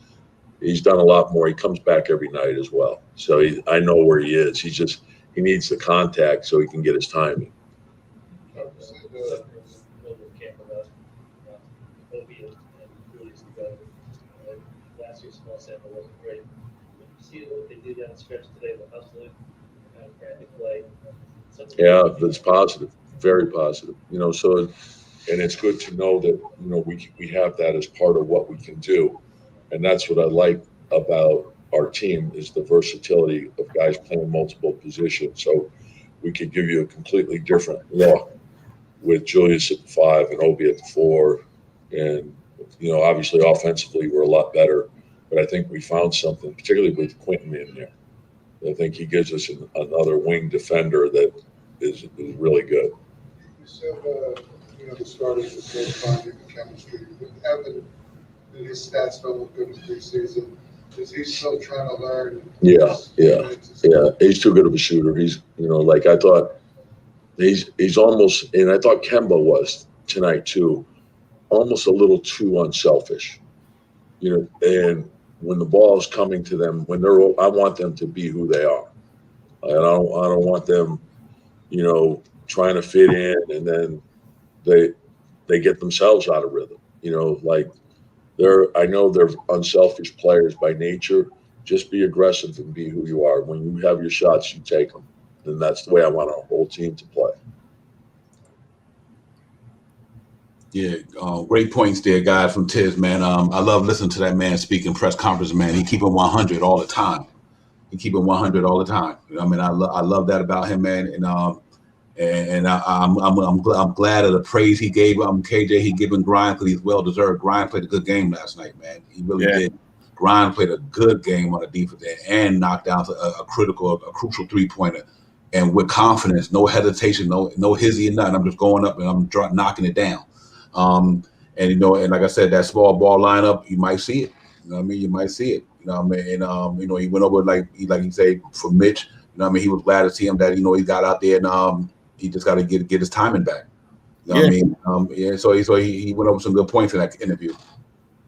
done a lot more. He comes back every night as well. So I know where he is. He needs the contact so he can get his timing. Last year's small sample wasn't great. See what they did down the stretch today, the hustling, frantic play. Yeah, that's positive, very positive. You know, so, and it's good to know that, you know, we have that as part of what we can do, and that's what I like about our team is the versatility of guys playing multiple positions. So we could give you a completely different look with Julius at the 5 and Obi at the 4, and you know, obviously offensively we're a lot better, but I think we found something, particularly with Quentin in there. I think he gives us another wing defender that is really good. You said, you know, the starters were still finding the chemistry. With Evan, his stats don't look good in preseason. Is he still trying to learn? Yeah. He's too good of a shooter. He's, you know, like I thought he's almost, and I thought Kemba was tonight too, almost a little too unselfish, you know, and when the ball is coming to them, I want them to be who they are. I don't want them, you know, trying to fit in, and then they get themselves out of rhythm. You know, like I know they're unselfish players by nature. Just be aggressive and be who you are. When you have your shots, you take them, and that's the way I want our whole team to play. Yeah, great points there, guys, from Tiz, man. I love listening to that man speak in press conference, man. He keep it 100 all the time. You know what I mean? I love that about him, man. And I'm glad of the praise he gave KJ. He given Grind because he's well deserved. Grind played a good game last night, man. He really did. Grind played a good game on the defense and knocked down a crucial 3-pointer. And with confidence, no hesitation, no hizzy or nothing. I'm just going up and I'm knocking it down. And you know, and like I said, that small ball lineup, you might see it. You know what I mean? You might see it. You know what I mean? And you know, he went over like he said for Mitch. You know what I mean? He was glad to see him that, you know, he got out there and he just got to get his timing back. You know what I mean? So he went over some good points in that interview.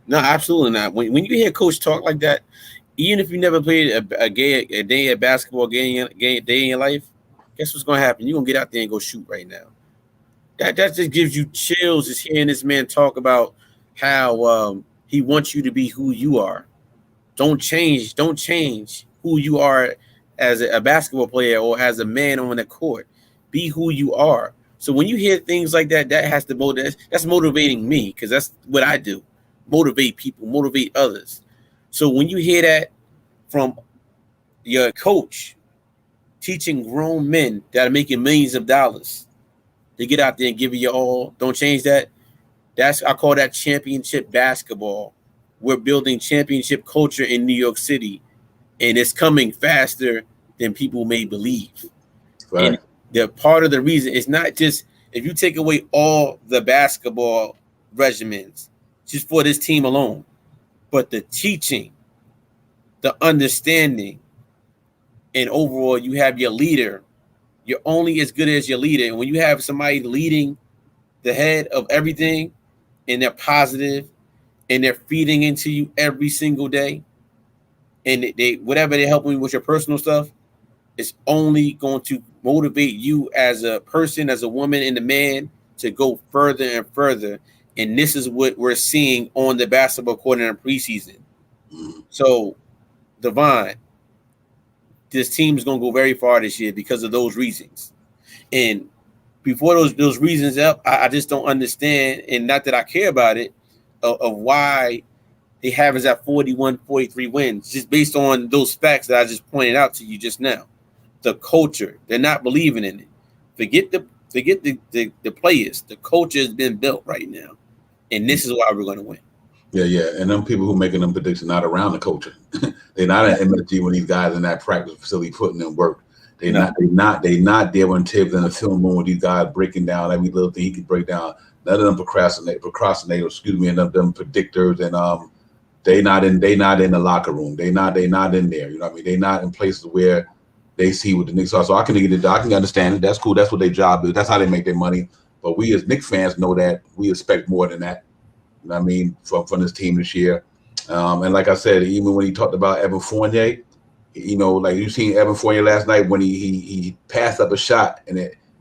No, absolutely not. When you hear Coach talk like that, even if you never played a day of basketball day in your life, guess what's going to happen? You're going to get out there and go shoot right now. That just gives you chills just hearing this man talk about how he wants you to be who you are. Don't change who you are as a basketball player or as a man on the court. be who you are. So when you hear things like that, that has to motivate. That's motivating me because that's what I do. Motivate people, motivate others. So when you hear that from your coach teaching grown men that are making millions of dollars to get out there and give it your all, don't change that. I call that championship basketball. We're building championship culture in New York City, and it's coming faster than people may believe. Right. And the part of the reason is not just if you take away all the basketball regimens just for this team alone, but the teaching, the understanding, and overall you have your leader. You're only as good as your leader. And when you have somebody leading the head of everything and they're positive and they're feeding into you every single day, and they whatever they're helping you with your personal stuff, it's only going to motivate you as a person, as a woman and a man to go further and further. And this is what we're seeing on the basketball court in the preseason. So, Devon, this team is going to go very far this year because of those reasons. And before those reasons up, I just don't understand, and not that I care about it, of why they have us at 41, 43 wins, just based on those facts that I just pointed out to you just now. The culture, they're not believing in it. Forget the players. The culture has been built right now, and this is why we're going to win. Yeah. And them people who making them predictions not around the culture. They're not at MSG when these guys in that practice facility putting in work. They not there when Tibbs in the film room with these guys breaking down every little thing he can break down. None of them procrastinators, and of them predictors, and they not in the locker room. They not in there. You know what I mean? They not in places where they see what the Knicks are. So I can understand it. That's cool. That's what their job is. That's how they make their money. But we as Knicks fans know that we expect more than that. You know what I mean? From this team this year. And like I said, even when he talked about Evan Fournier, you know, like you seen Evan Fournier last night when he passed up a shot and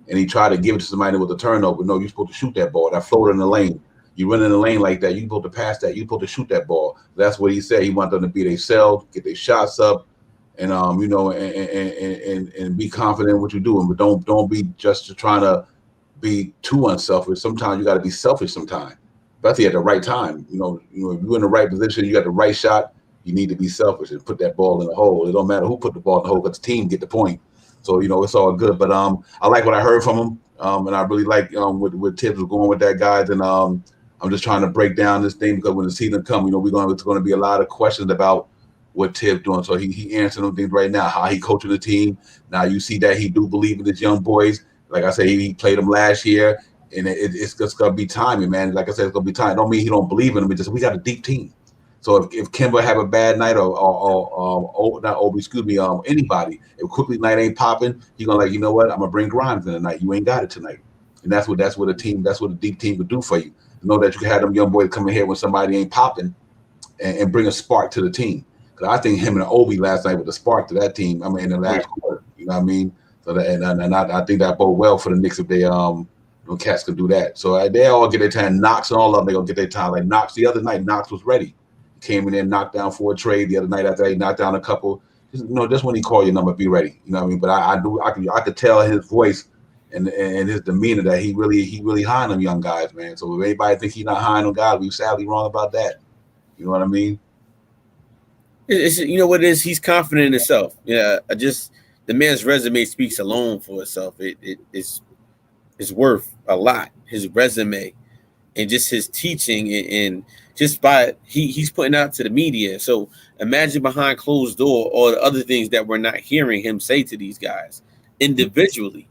he tried to give it to somebody with a turnover. No, you're supposed to shoot that ball. That floated in the lane. You run in the lane like that, you're supposed to pass that. You're supposed to shoot that ball. That's what he said. He wanted them to be themselves, get their shots up, and you know, and be confident in what you're doing. But don't be just trying to be too unselfish. Sometimes you got to be selfish. Sometimes, especially at the right time. You know, if you're in the right position, you got the right shot. You need to be selfish and put that ball in the hole. It don't matter who put the ball in the hole, because the team get the point. So, you know, it's all good. But I like what I heard from him, and I really like what Tibbs was going with that, guys. And I'm just trying to break down this thing, because when the season comes, you know, it's going to be a lot of questions about what Tibbs doing. So he answered them things right now, how he coaching the team. Now you see that he do believe in his young boys. Like I said, he played them last year, and it's just going to be timing, man. Like I said, it's going to be time. Don't mean he don't believe in them. It's just we got a deep team. So if Kemba have a bad night, or not Obi, excuse me, anybody, if Quickly night ain't popping, he gonna, like, you know what, I'm gonna bring Grimes in tonight. You ain't got it tonight, and that's what a deep team would do for you. To know that you can have them young boys come in here when somebody ain't popping, and bring a spark to the team. Because I think him and Obi last night with the spark to that team. I mean, in the last quarter, you know what I mean. So that, and I think that bode well for the Knicks if they cats can do that. So they all get their time. Knox and all of them, they gonna get their time. Like Knox the other night, Knox was ready. Came in there, knocked down for a trade the other night after he knocked down a couple. Just when he call your number, be ready. You know what I mean? But I could tell his voice and his demeanor that he really high on them young guys, man. So if anybody think he's not high on them guys, we sadly wrong about that. You know what I mean? It's, you know what it is? He's confident in himself. Yeah, the man's resume speaks alone for itself. It's worth a lot. His resume and just his teaching and just by he's putting out to the media. So imagine behind closed door all the other things that we're not hearing him say to these guys individually.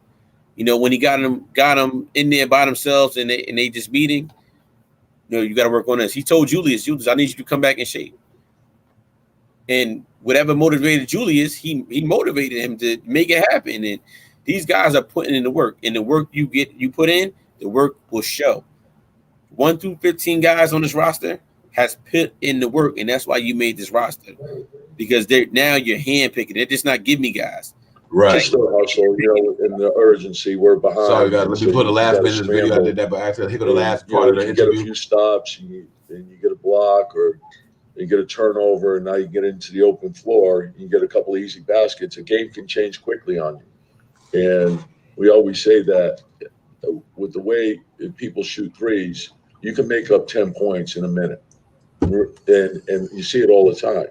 You know, when he got them in there by themselves and they just meeting, you know, you got to work on this. He told Julius, I need you to come back in shape. And whatever motivated Julius, he motivated him to make it happen. And these guys are putting in the work, and the work you put in, the work will show. 1 through 15 guys on this roster has put in the work, and that's why you made this roster, because now you're handpicking. They're just not give me guys. Right. Just the hustle, you know, in the urgency, we're behind. Sorry, guys. Let me put the last minute of this video. I did that, but actually, here go the last part of the interview. You get a few stops, and you get a block, or you get a turnover, and now you get into the open floor. You get a couple of easy baskets. A game can change quickly on you, and we always say that with the way people shoot threes, you can make up 10 points in a minute. And you see it all the time.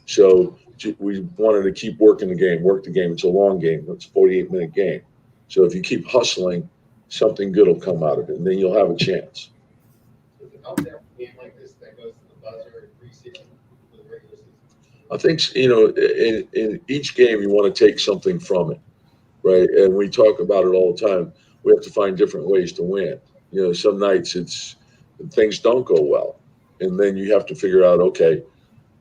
So we wanted to keep working the game, work the game. It's a long game. It's a 48-minute game. So if you keep hustling, something good will come out of it, and then you'll have a chance. Does it help to have a game like this that goes to the buzzer in preseason for the regular season? I think, in each game, you want to take something from it, right? And we talk about it all the time. We have to find different ways to win. Some nights things don't go well. And then you have to figure out, okay,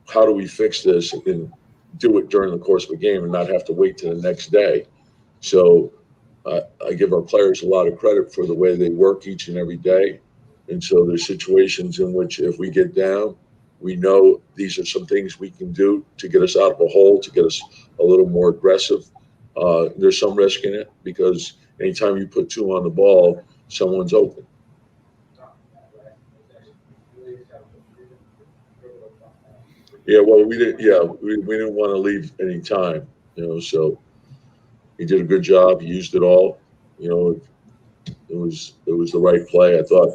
how do we fix this and do it during the course of a game and not have to wait till the next day? So I give our players a lot of credit for the way they work each and every day. And so there's situations in which if we get down, we know these are some things we can do to get us out of a hole, to get us a little more aggressive. There's some risk in it because anytime you put two on the ball, someone's open. Yeah, well, we didn't want to leave any time, so he did a good job. He used it all. It was the right play. I thought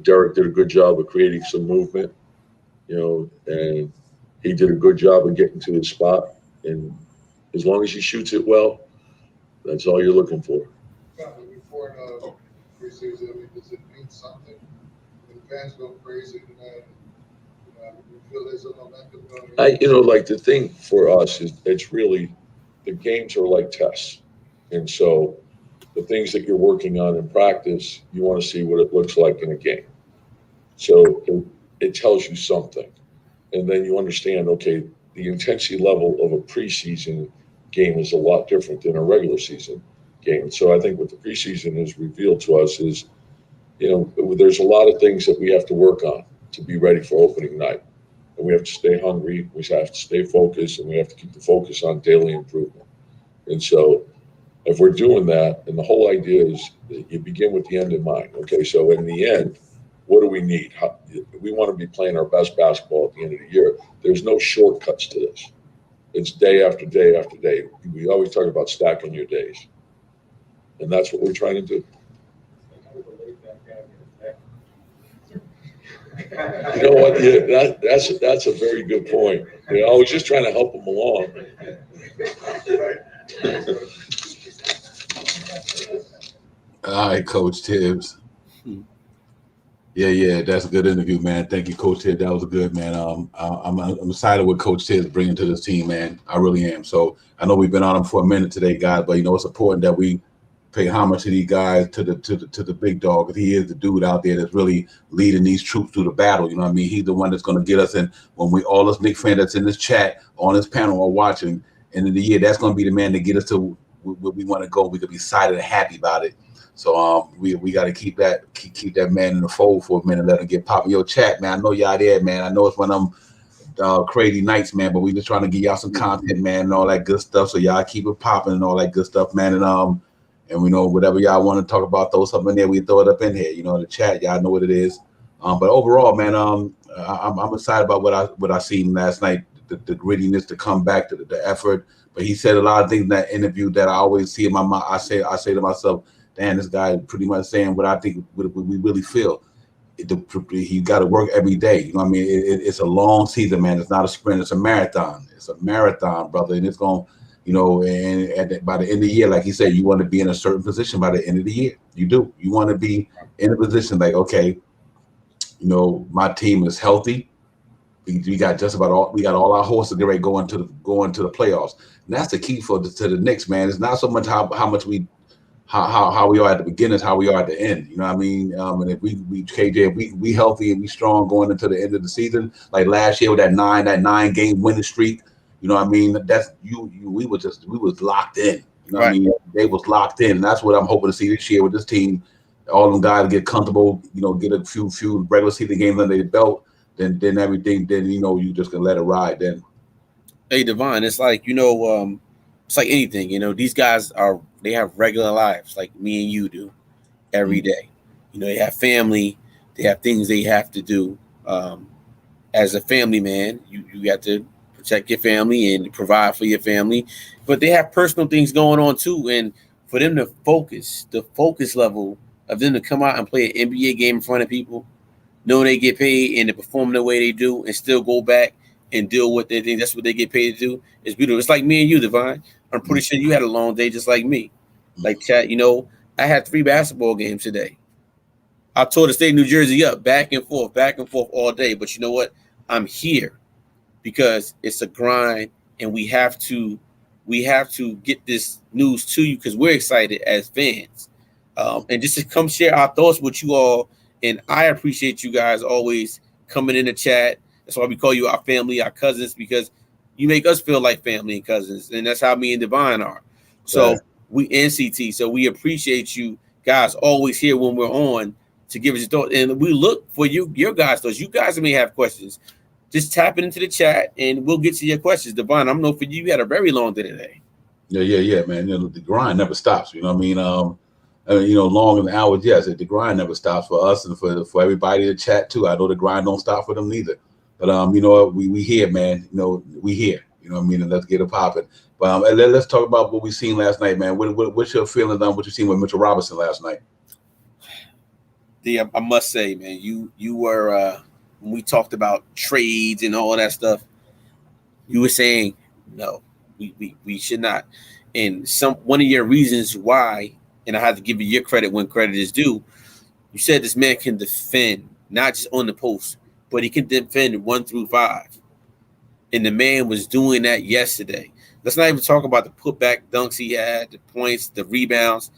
Derek did a good job of creating some movement, and he did a good job of getting to his spot. And as long as he shoots it well, that's all you're looking for. Before preseason, does it mean something? When fans go crazy tonight, we feel there's a momentum going. Like the thing for us is it's really the games are like tests, and so the things that you're working on in practice, you want to see what it looks like in a game. So it tells you something, and then you understand. Okay, the intensity level of a preseason game is a lot different than a regular season game. So I think what the preseason has revealed to us is, there's a lot of things that we have to work on to be ready for opening night. And we have to stay hungry, we have to stay focused, and we have to keep the focus on daily improvement. And so if we're doing that, and the whole idea is that you begin with the end in mind. Okay, so in the end, what do we need? We want to be playing our best basketball at the end of the year. There's no shortcuts to this. It's day after day after day. We always talk about stacking your days. And that's what we're trying to do. You know what? Yeah, that's a very good point. I was just trying to help them along. All right, Coach Tibbs. Yeah, that's a good interview, man. Thank you, Coach Tibbs. That was good, man. I'm excited what Coach Tibbs bringing to this team, man. I really am. So I know we've been on him for a minute today, guys, but it's important that we pay homage to these guys, to the big dog, because he is the dude out there that's really leading these troops through the battle. You know what I mean? He's the one that's going to get us in. When all us Knicks fans that's in this chat, on this panel, or watching, end of the year, that's going to be the man to get us to where we want to go. We could be excited and happy about it. So we got to keep that man in the fold for a minute, let him get popping. Yo, chat, man, I know y'all there, man. I know it's one of them crazy nights, man, but we just trying to get y'all some content, man, and all that good stuff. So y'all keep it popping and all that good stuff, man. And we know whatever y'all want to talk about, throw something in there, we throw it up in here. The chat, y'all know what it is. But overall, man, I'm excited about what I seen last night, the grittiness, to come back to the effort. But he said a lot of things in that interview that I always see in my mind. I say to myself, damn, this guy is pretty much saying what I think what we really feel. He got to work every day. You know what I mean? It's a long season, man. It's not a sprint. It's a marathon. It's a marathon, brother. And it's going, and by the end of the year, like he said, you want to be in a certain position by the end of the year. You do. You want to be in a position like, okay, my team is healthy. We got all our horses get ready going to the playoffs. And that's the key to the Knicks, man. It's not so much how much how we are at the beginning, how we are at the end. You know what I mean? And if we healthy and we strong going into the end of the season, like last year with that 9-game winning streak, you know what I mean? That's we was locked in. You know what I mean? They was locked in. And that's what I'm hoping to see this year with this team. All them guys get comfortable, get a few regular season games under their belt, then everything, then you just gonna let it ride then. Hey, Devon, it's like it's like anything, these guys they have regular lives like me and you do every day. They have family, they have things they have to do. As a family man, you got to protect your family and provide for your family, but they have personal things going on too. And for them to focus, the focus level of them to come out and play an NBA game in front of people, knowing they get paid and to perform the way they do and still go back and deal with their thing. That's what they get paid to do. It's beautiful. It's like me and you, Divine. I'm pretty sure you had a long day just like me. Like, chat, I had 3 basketball games today. I tore the state of New Jersey up back and forth all day. But you know what? I'm here because it's a grind, and we have to get this news to you because we're excited as fans. And just to come share our thoughts with you all. And I appreciate you guys always coming in the chat. That's why we call you our family, our cousins, because you make us feel like family and cousins. And that's how me and Divine are. So we NCT. So we appreciate you guys always here when we're on to give us your thoughts. And we look for your guys' thoughts. You guys may have questions. Just tap it into the chat and we'll get to your questions. Divine, I'm know for you had a very long day today. Yeah, man. The grind never stops. You know what I mean? Long in the hours, yes. The grind never stops for us and for everybody to chat too. I know the grind don't stop for them neither. But we here, man. We here. You know what I mean? And let's get it popping. But let's talk about what we seen last night, man. What's your feeling on what you seen with Mitchell Robinson last night? I must say, man, you were when we talked about trades and all that stuff, you were saying no, we should not. And one of your reasons why, and I have to give you your credit when credit is due, you said this man can defend, not just on the post, but he can defend 1 through 5. And the man was doing that yesterday. Let's not even talk about the putback dunks he had, the points, the rebounds.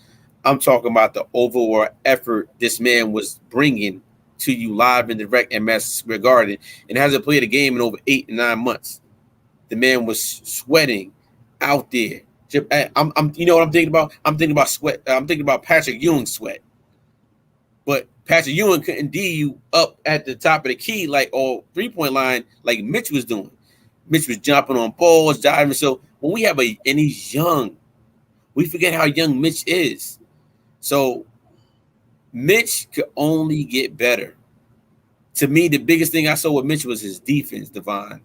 I'm talking about the overall effort this man was bringing to you live and direct and mass regarded, and hasn't played a game in over 8 to 9 months. The man was sweating out there. I'm you know what I'm thinking about? I'm thinking about sweat. I'm thinking about Patrick Ewing sweat. But Patrick Ewing couldn't D you up at the top of the key like or 3-point line like Mitch was doing. Mitch was jumping on balls, diving. So when we have and he's young, we forget how young Mitch is. So Mitch could only get better. To me, the biggest thing I saw with Mitch was his defense, Devon.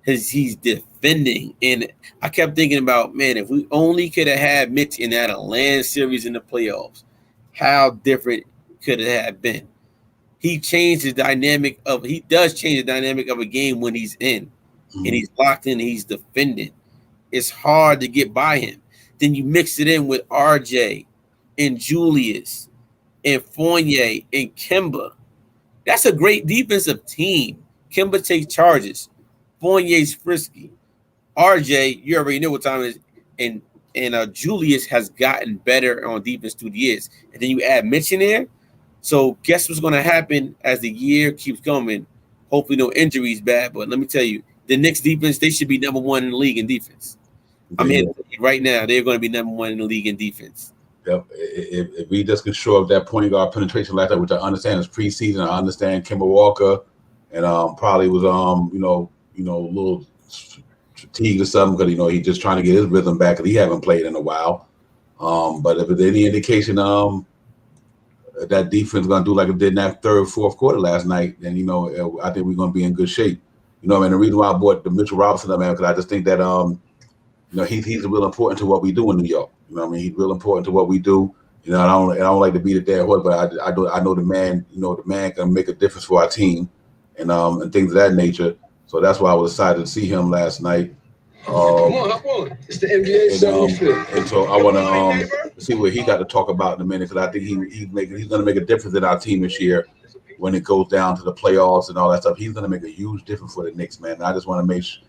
He's defending. And I kept thinking about, man, if we only could have had Mitch in that Atlanta series in the playoffs, how different could it have been? He does change the dynamic of a game when he's in. And he's locked in and he's defending. It's hard to get by him. Then you mix it in with RJ and Julius and Fournier and Kemba. That's a great defensive team. Kemba takes charges. Fournier's frisky. RJ, you already know what time it is. And Julius has gotten better on defense through the years. And then you add Mitch in there. So guess what's going to happen as the year keeps coming? Hopefully no injuries bad. But let me tell you, the Knicks defense, they should be number 1 in the league in defense. I'm here right now. They're going to be number 1 in the league in defense. Yep. If we just can show up that point guard penetration like that, which I understand is preseason, I understand Kemba Walker, and probably was a little fatigued or something because he's just trying to get his rhythm back because he haven't played in a while. But if it's any indication, that defense going to do like it did in that third, fourth quarter last night, then I think we're going to be in good shape. And the reason why I bought the Mitchell Robinson up, man, because I just think that he's real important to what we do in New York. He's real important to what we do. I don't like to beat a dead horse, but I know the man. The man can make a difference for our team, and things of that nature. So that's why I was excited to see him last night. Come on, hop on. It's the NBA and so I want to see what he got to talk about in a minute because I think he's going to make a difference in our team this year when it goes down to the playoffs and all that stuff. He's going to make a huge difference for the Knicks, man. And I just want to make sure,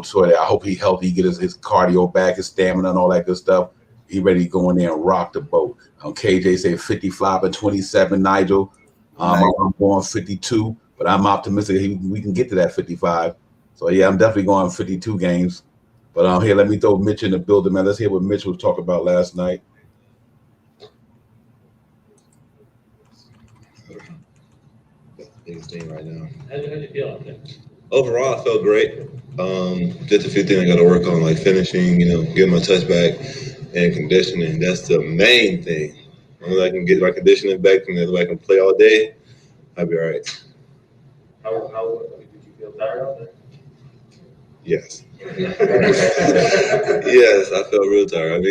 so that I hope he's healthy, he get his cardio back, his stamina, and all that good stuff. He ready to go in there and rock the boat. KJ said 55 and 27, Nigel. I'm going 52, but I'm optimistic we can get to that 55. So, yeah, I'm definitely going 52 games. But here, let me throw Mitch in the building, man. Let's hear what Mitch was talking about last night. Biggest thing right now. How do you feel out there? Overall, I felt great. Just a few things I got to work on, like finishing, getting my touch back and conditioning. That's the main thing. As long as I can get my conditioning back and if I can play all day, I'll be all right. How did you feel tired out there? Yes. Yes, I felt real tired.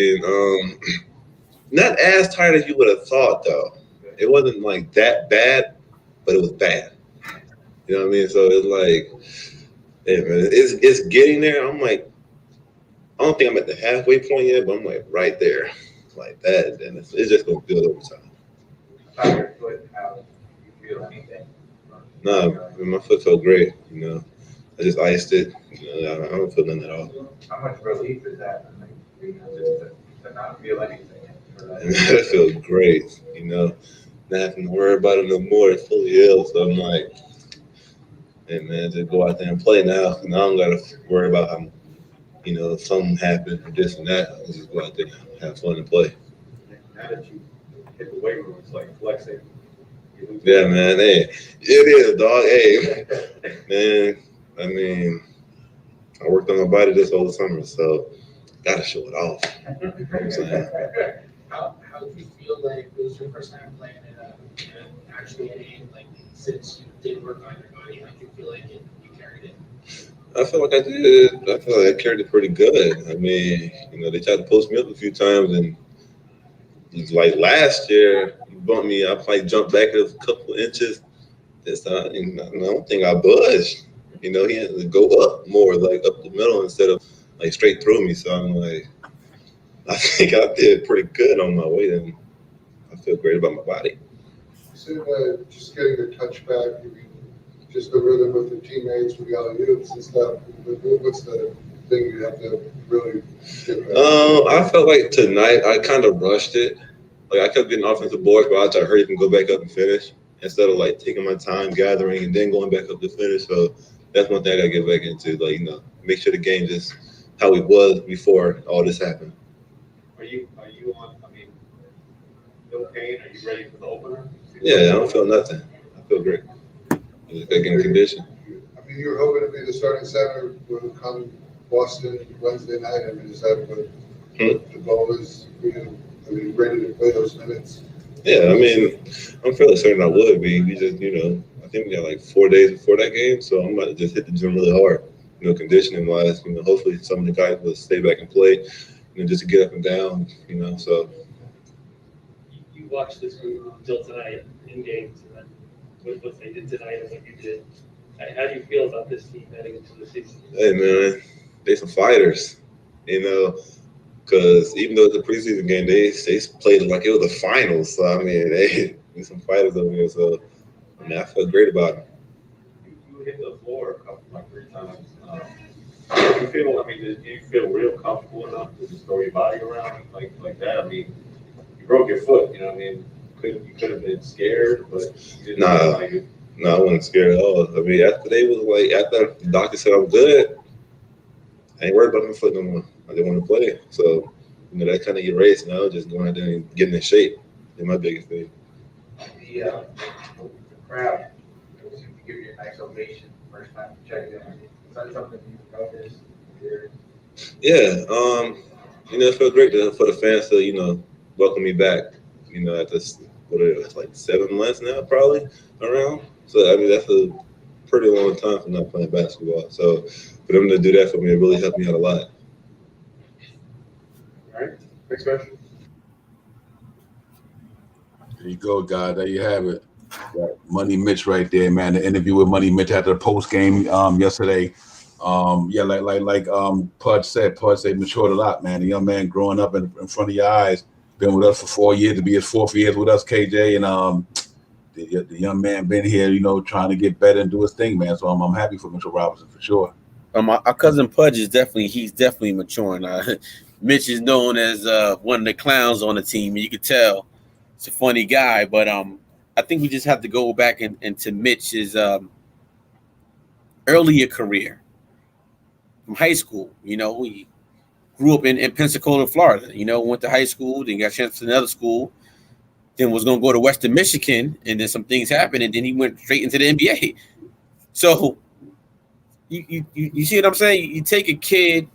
not as tired as you would have thought, though. It wasn't like that bad, but it was bad. You know what I mean? So it's like, hey, man, it's getting there. I'm like, I don't think I'm at the halfway point yet, but I'm like right there, like that. And it's just gonna build over time. How your foot? How you feel? Anything? No, my foot felt great. You know, I just iced it. You know, I don't feel nothing at all. How much relief is that? Like, just to not feel anything. It feels great. You know, not having to worry about it no more. It's fully healed. So I'm like, hey man, just go out there and play now. Now I don't gotta worry about how, you know, if something happened or this and that. I'll just go out there and have fun and play. Now that you hit the weight room, it's like flexing. Yeah, man. Hey, it is, dog. Hey, man. I mean, I worked on my body this whole summer, so gotta show it off. You know what I'm saying? How do you feel like it was your first time playing it actually in a game, like since you did work on your body? How do you feel like you carried it? I feel like I did. I feel like I carried it pretty good. I mean, you know, they tried to post me up a few times, and like last year, you bumped me. I probably jumped back a couple inches. This time, and I don't think I budged. You know, he had to go up more, like up the middle instead of like straight through me. So I'm like, I think I did pretty good on my weight, and I feel great about my body. You said just getting the touch back, I mean, just the rhythm with the teammates, with the alley-oops and stuff. What's the thing you have to really get back? I felt like tonight I kind of rushed it. Like I kept getting offensive boards, but I tried to hurry up and go back up and finish instead of like taking my time gathering and then going back up to finish. So that's one thing I gotta get back into. Like, you know, make sure the game just how it was before all this happened. Are you on? I mean, no pain. Are you ready for the opener? Yeah, I don't feel nothing. I feel great. Just back in condition. I mean, you're hoping to be the starting center when it comes Boston Wednesday night. I mean, is that what the goal is? I mean, ready to play those minutes? Yeah, I mean, I'm fairly certain I would be. We just, you know, I think we got like 4 days before that game, so I'm about to just hit the gym really hard. You know, conditioning wise, you know, hopefully some of the guys will stay back and play, you know, just to get up and down, you know. So You watched this group until tonight in games, and then with what they did tonight and what you did. How do you feel about this team heading into the season? hey man, they some fighters, you know, because even though it's a preseason game, they played it like it was the finals. So I mean, they some fighters over here. So I mean, I feel great about them. You hit the floor a couple, like 3 times. You feel? I mean, do you feel real comfortable enough to just throw your body around like that? I mean, you broke your foot. You know what I mean? You could have been scared, but you didn't. No, I wasn't scared at all. I mean, after the doctor said I'm good, I ain't worried about my foot no more. I didn't want to play. So, you know, that kind of erased. Now just going out there and getting in shape is my biggest thing. The crowd seemed to give you a nice ovation first time you checked in. Is that something you noticed here? Yeah, you know, it felt great for the fans to, you know, welcome me back. You know, at this, it's like 7 months now, probably around. So I mean, that's a pretty long time for not playing basketball. So for them to do that for me, it really helped me out a lot. All right, next question. There you go, guys. There you have it. Got Money Mitch right there, man. The interview with Money Mitch after the post game yesterday. Yeah, like Pudge said matured a lot, man. The young man growing up in front of your eyes, been with us for 4 years, to be his 4th year with us, KJ, and the young man been here, you know, trying to get better and do his thing, man. So I'm happy for Mitchell Robinson for sure. Our cousin Pudge is definitely maturing. Mitch is known as one of the clowns on the team, and you can tell it's a funny guy. But I think we just have to go back into Mitch's earlier career from high school. You know, he grew up in Pensacola, Florida. You know, went to high school, then got a chance to another school, then was going to go to Western Michigan, and then some things happened, and then he went straight into the NBA. So you see what I'm saying? You take a kid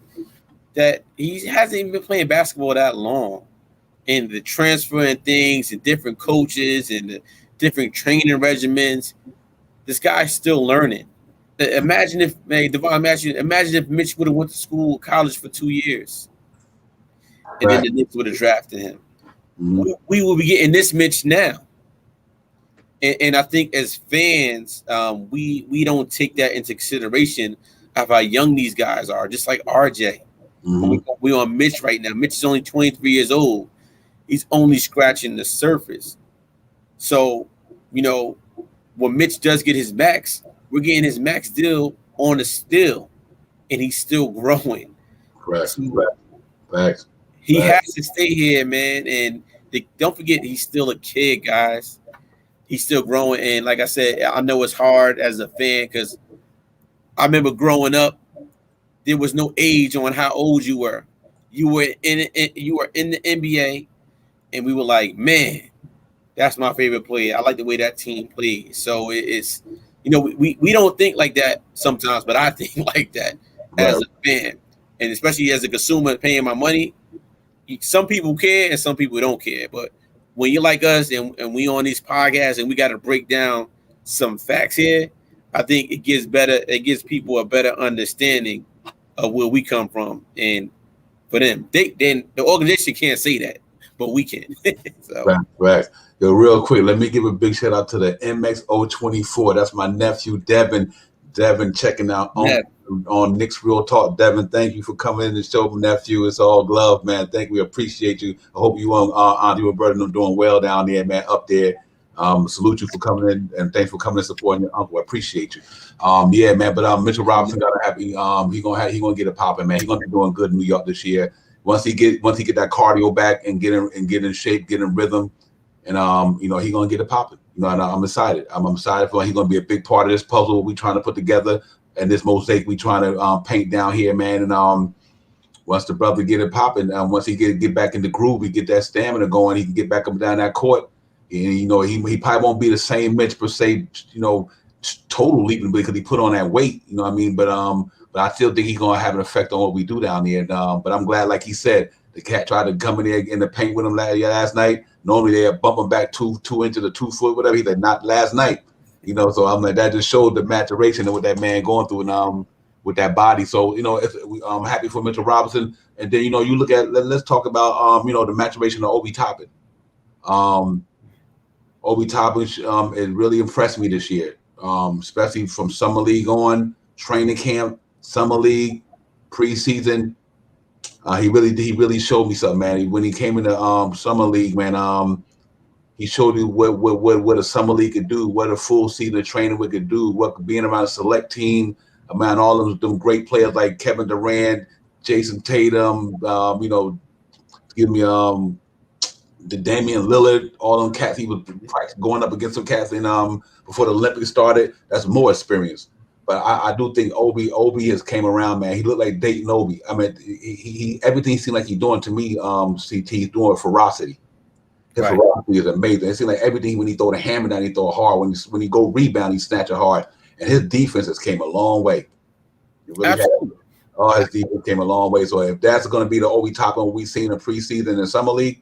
that he hasn't even been playing basketball that long, and the transfer and things and different coaches and the different training regimens, this guy's still learning. Imagine if, imagine if Mitch would have went to college for 2 years, and then the Knicks would have drafted him. we will be getting this Mitch now. And I think as fans, we don't take that into consideration of how young these guys are. Just like RJ, we on Mitch right now. Mitch is only 23 years old. He's only scratching the surface. So, when Mitch does get his max, we're getting his max deal on the still, and he's still growing. Correct. So he has to stay here, man. And don't forget, he's still a kid, guys. He's still growing. And like I said, I know it's hard as a fan because I remember growing up, there was no age on how old you were. You were in the NBA, and we were like, man, that's my favorite player. I like the way that team plays. So it's, we don't think like that sometimes, but I think like that as a fan, and especially as a consumer paying my money. Some people care and some people don't care. But when you're like us and we on these podcasts and we got to break down some facts here, I think it gives people a better understanding of where we come from. And for them, then the organization can't say that, but we can. So. Right. Yo, real quick, let me give a big shout out to the MX024. That's my nephew, Devin. Devin checking out on Knicks Real Talk. Devin, thank you for coming in the show, nephew. It's all love, man. We appreciate you. I hope you and Auntie and brother are doing well down there, man, up there. Salute you for coming in, and thanks for coming and supporting your uncle. I appreciate you. Yeah, man. But Mitchell Robinson got a happy. He gonna get it popping, man. He's gonna be doing good in New York this year. Once he get that cardio back and get in shape, get in rhythm, and he's gonna get it popping. And I'm excited. I'm excited for him. He's gonna be a big part of this puzzle we trying to put together and this mosaic we trying to paint down here, man. And once the brother get it popping, once he get back in the groove, he get that stamina going, he can get back up and down that court. And he probably won't be the same Mitch per se, total leaping because he put on that weight, you know what I mean? But I still think he's gonna have an effect on what we do down there. But I'm glad, like he said, the cat tried to come in there in the paint with him last night. Normally they're bumping back 2 inches or 2 foot, whatever. He said, not last night. So I'm like, that just showed the maturation of what that man going through and with that body. So I'm happy for Mitchell Robinson. And then you look at let's talk about the maturation of Obi Toppin. Obi Toppin it really impressed me this year, especially from summer league on, training camp, summer league, preseason. He really showed me something, man. When he came into summer league, man, he showed you what a summer league could do, what a full season of training we could do, what being around a select team, around all of them great players like Kevin Durant, Jason Tatum, give me the Damian Lillard, all them cats. He was going up against some cats before the Olympics started. That's more experience. But I do think Obi has came around, man. He looked like Dayton Obi. I mean, he everything seemed like he's doing to me. CT, he's doing ferocity. His ferocity is amazing. It seems like everything when he throw the hammer down, he throw it hard. When he go rebound, he snatch it hard. And his defense has came a long way. His defense came a long way. So if that's going to be the Obi Toppin we've seen in preseason and summer league,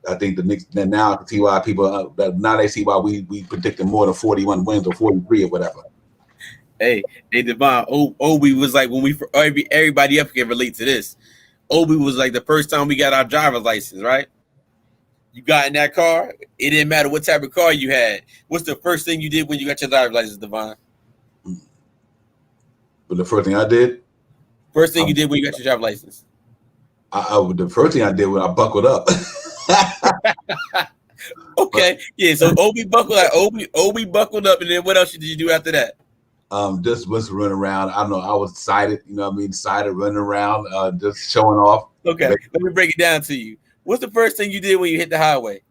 I think the Knicks now can see why people now they see why we predicted more than 41 wins or 43 or whatever. Hey, Devon, Obi was like when everybody up can relate to this. Obi was like the first time we got our driver's license, right? You got in that car, it didn't matter what type of car you had. What's the first thing you did when you got your driver's license, Devon? But the first thing I did? First thing you did when you got your driver's license? The first thing I did was I buckled up. Okay, yeah. So Obi buckled up, and then what else did you do after that? Just was running around. I don't know. I was excited. Excited running around, just showing off. Okay, let me break it down to you. What's the first thing you did when you hit the highway?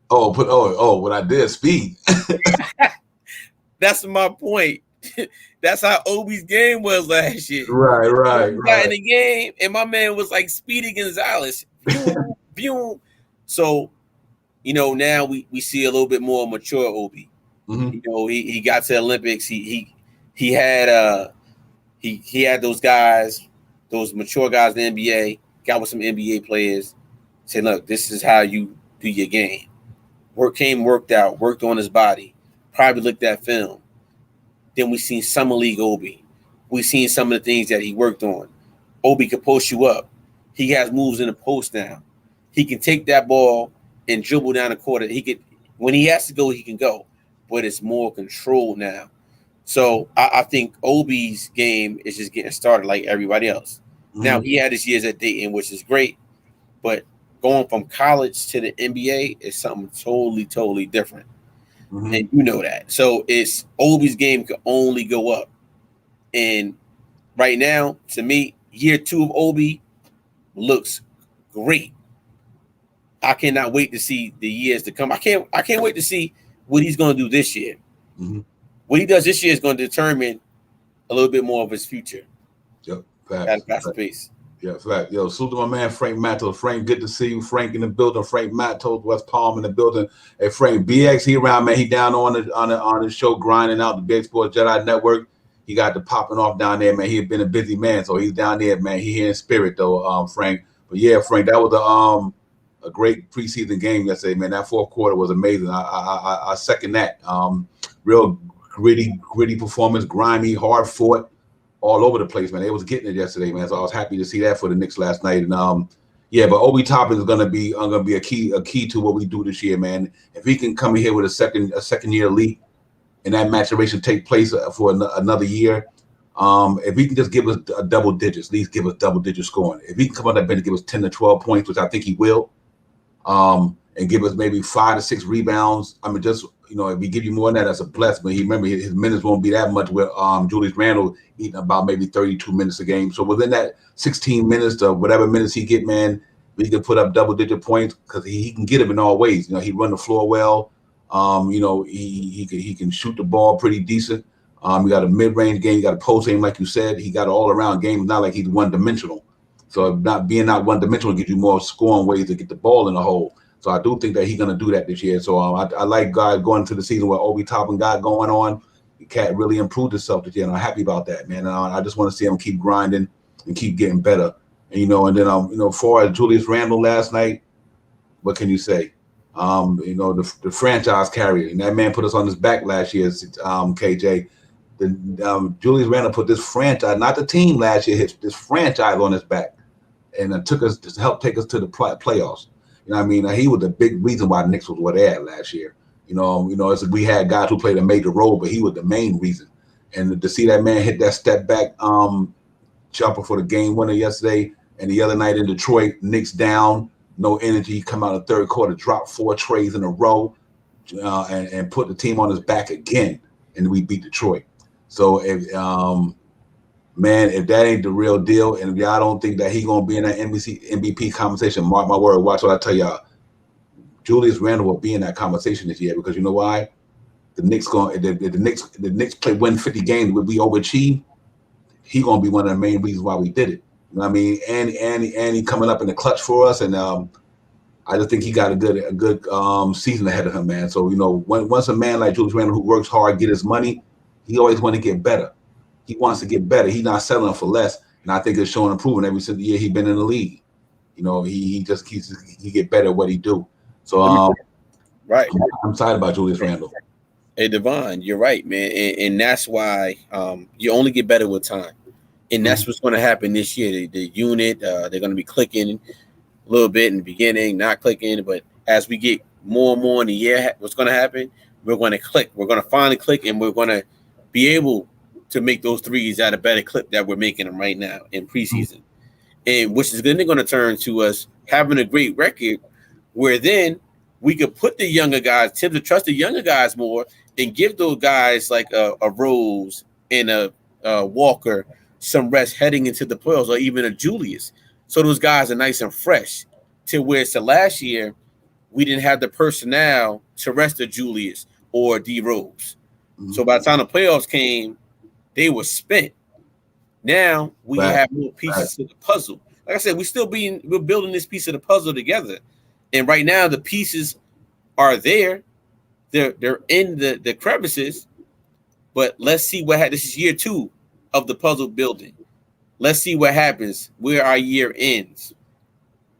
What I did, speed. That's my point. That's how Obi's game was last year. Right. He got in the game, and my man was like Speedy Gonzalez. Boom. So, now we see a little bit more mature Obi. Mm-hmm. He got to the Olympics. He had those guys, those mature guys in the NBA. Got with some NBA players. Said, look, this is how you do your game. Worked out, worked on his body. Probably looked at film. Then we seen Summer League Obi. We seen some of the things that he worked on. Obi could post you up. He has moves in the post now. He can take that ball and dribble down the court. When he has to go, he can go, but it's more controlled now. So I think Obi's game is just getting started like everybody else. Mm-hmm. Now he had his years at Dayton, which is great, but going from college to the NBA is something totally different. Mm-hmm. And you know that. So it's Obi's game can only go up. And right now, to me, year 2 of Obi looks great. I cannot wait to see the years to come. I can't wait to see what he's going to do this year. Mm-hmm. What he does this year is going to determine a little bit more of his future. Yep. At a faster pace. Yeah, fact. Yo, salute to my man Frank Mattos. Frank, good to see you. Frank in the building. Frank Mattos, West Palm in the building. Hey, Frank, BX, he around, man. He down on his show, grinding out the Big Sports Jedi Network. He got the popping off down there, man. He had been a busy man, so he's down there, man. He here in spirit, though, Frank. But yeah, Frank, that was a great preseason game yesterday, man. That fourth quarter was amazing. I second that. Real gritty performance, grimy, hard fought, all over the place, man. They was getting it yesterday, man. So I was happy to see that for the Knicks last night. And yeah, but Obi Toppin is gonna be a key to what we do this year, man. If he can come in here with a second year leap, and that maturation take place for another year, if he can just give us a double digits, at least give us double digit scoring. If he can come on that bench and give us 10 to 12 points, which I think he will, and give us maybe 5 to 6 rebounds. I mean, just, if we give you more than that, that's a blessing. But remember, his minutes won't be that much with Julius Randle eating about maybe 32 minutes a game. So within that 16 minutes to whatever minutes he get, man, we can put up double-digit points because he can get them in all ways. He run the floor well. He can shoot the ball pretty decent. He got a mid-range game. He got a post game, like you said. He got an all-around game. It's not like he's one-dimensional. So not one-dimensional gives you more scoring ways to get the ball in the hole. So I do think that he's going to do that this year. So I like God going into the season where Obi Toppin got going on. The cat really improved himself this year, and I'm happy about that, man. I just want to see him keep grinding and keep getting better. And, and then, for Julius Randle last night, what can you say? The franchise carrier, and that man put us on his back last year, KJ. Julius Randle put this franchise, not the team last year, this franchise on his back, and took us to help take us to the playoffs. He was the big reason why the Knicks was where they had last year. We had guys who played a major role, but he was the main reason. And to see that man hit that step back jumper for the game winner yesterday, and the other night in Detroit, Knicks down, no energy, come out of the third quarter, drop 4 trays in a row, and put the team on his back again, and we beat Detroit. So if that ain't the real deal, and if y'all don't think that he gonna be in that MVP conversation, mark my word, watch what I tell y'all. Julius Randle will be in that conversation this year because you know why? The Knicks win 50 games, we overachieve. He gonna be one of the main reasons why we did it. And he coming up in the clutch for us, and I just think he got a good season ahead of him, man. So once a man like Julius Randle who works hard, get his money, he always want to get better. He wants to get better. He's not settling for less, and I think it's showing improvement every single year he's been in the league. He get better at what he do. So right, I'm excited about Julius Randle. Hey, Devon, you're right, man, and that's why you only get better with time, and that's what's going to happen this year. The unit, they're going to be clicking a little bit in the beginning, not clicking, but as we get more and more in the year, what's going to happen? We're going to click. We're going to finally click, and we're going to be able to make those threes at a better clip that we're making them right now in preseason, and which is then going to turn to us having a great record, where then we could put the younger guys, tend to trust the younger guys more, and give those guys like a Rose and a Walker some rest heading into the playoffs, or even a Julius, so those guys are nice and fresh. To where so last year we didn't have the personnel to rest a Julius or D Rose. So by the time the playoffs came, they were spent. Now we have more pieces to the puzzle. Like I said, we're building this piece of the puzzle together. And right now the pieces are there. They're in the crevices. But let's see what happens. This is year 2 of the puzzle building. Let's see what happens, where our year ends.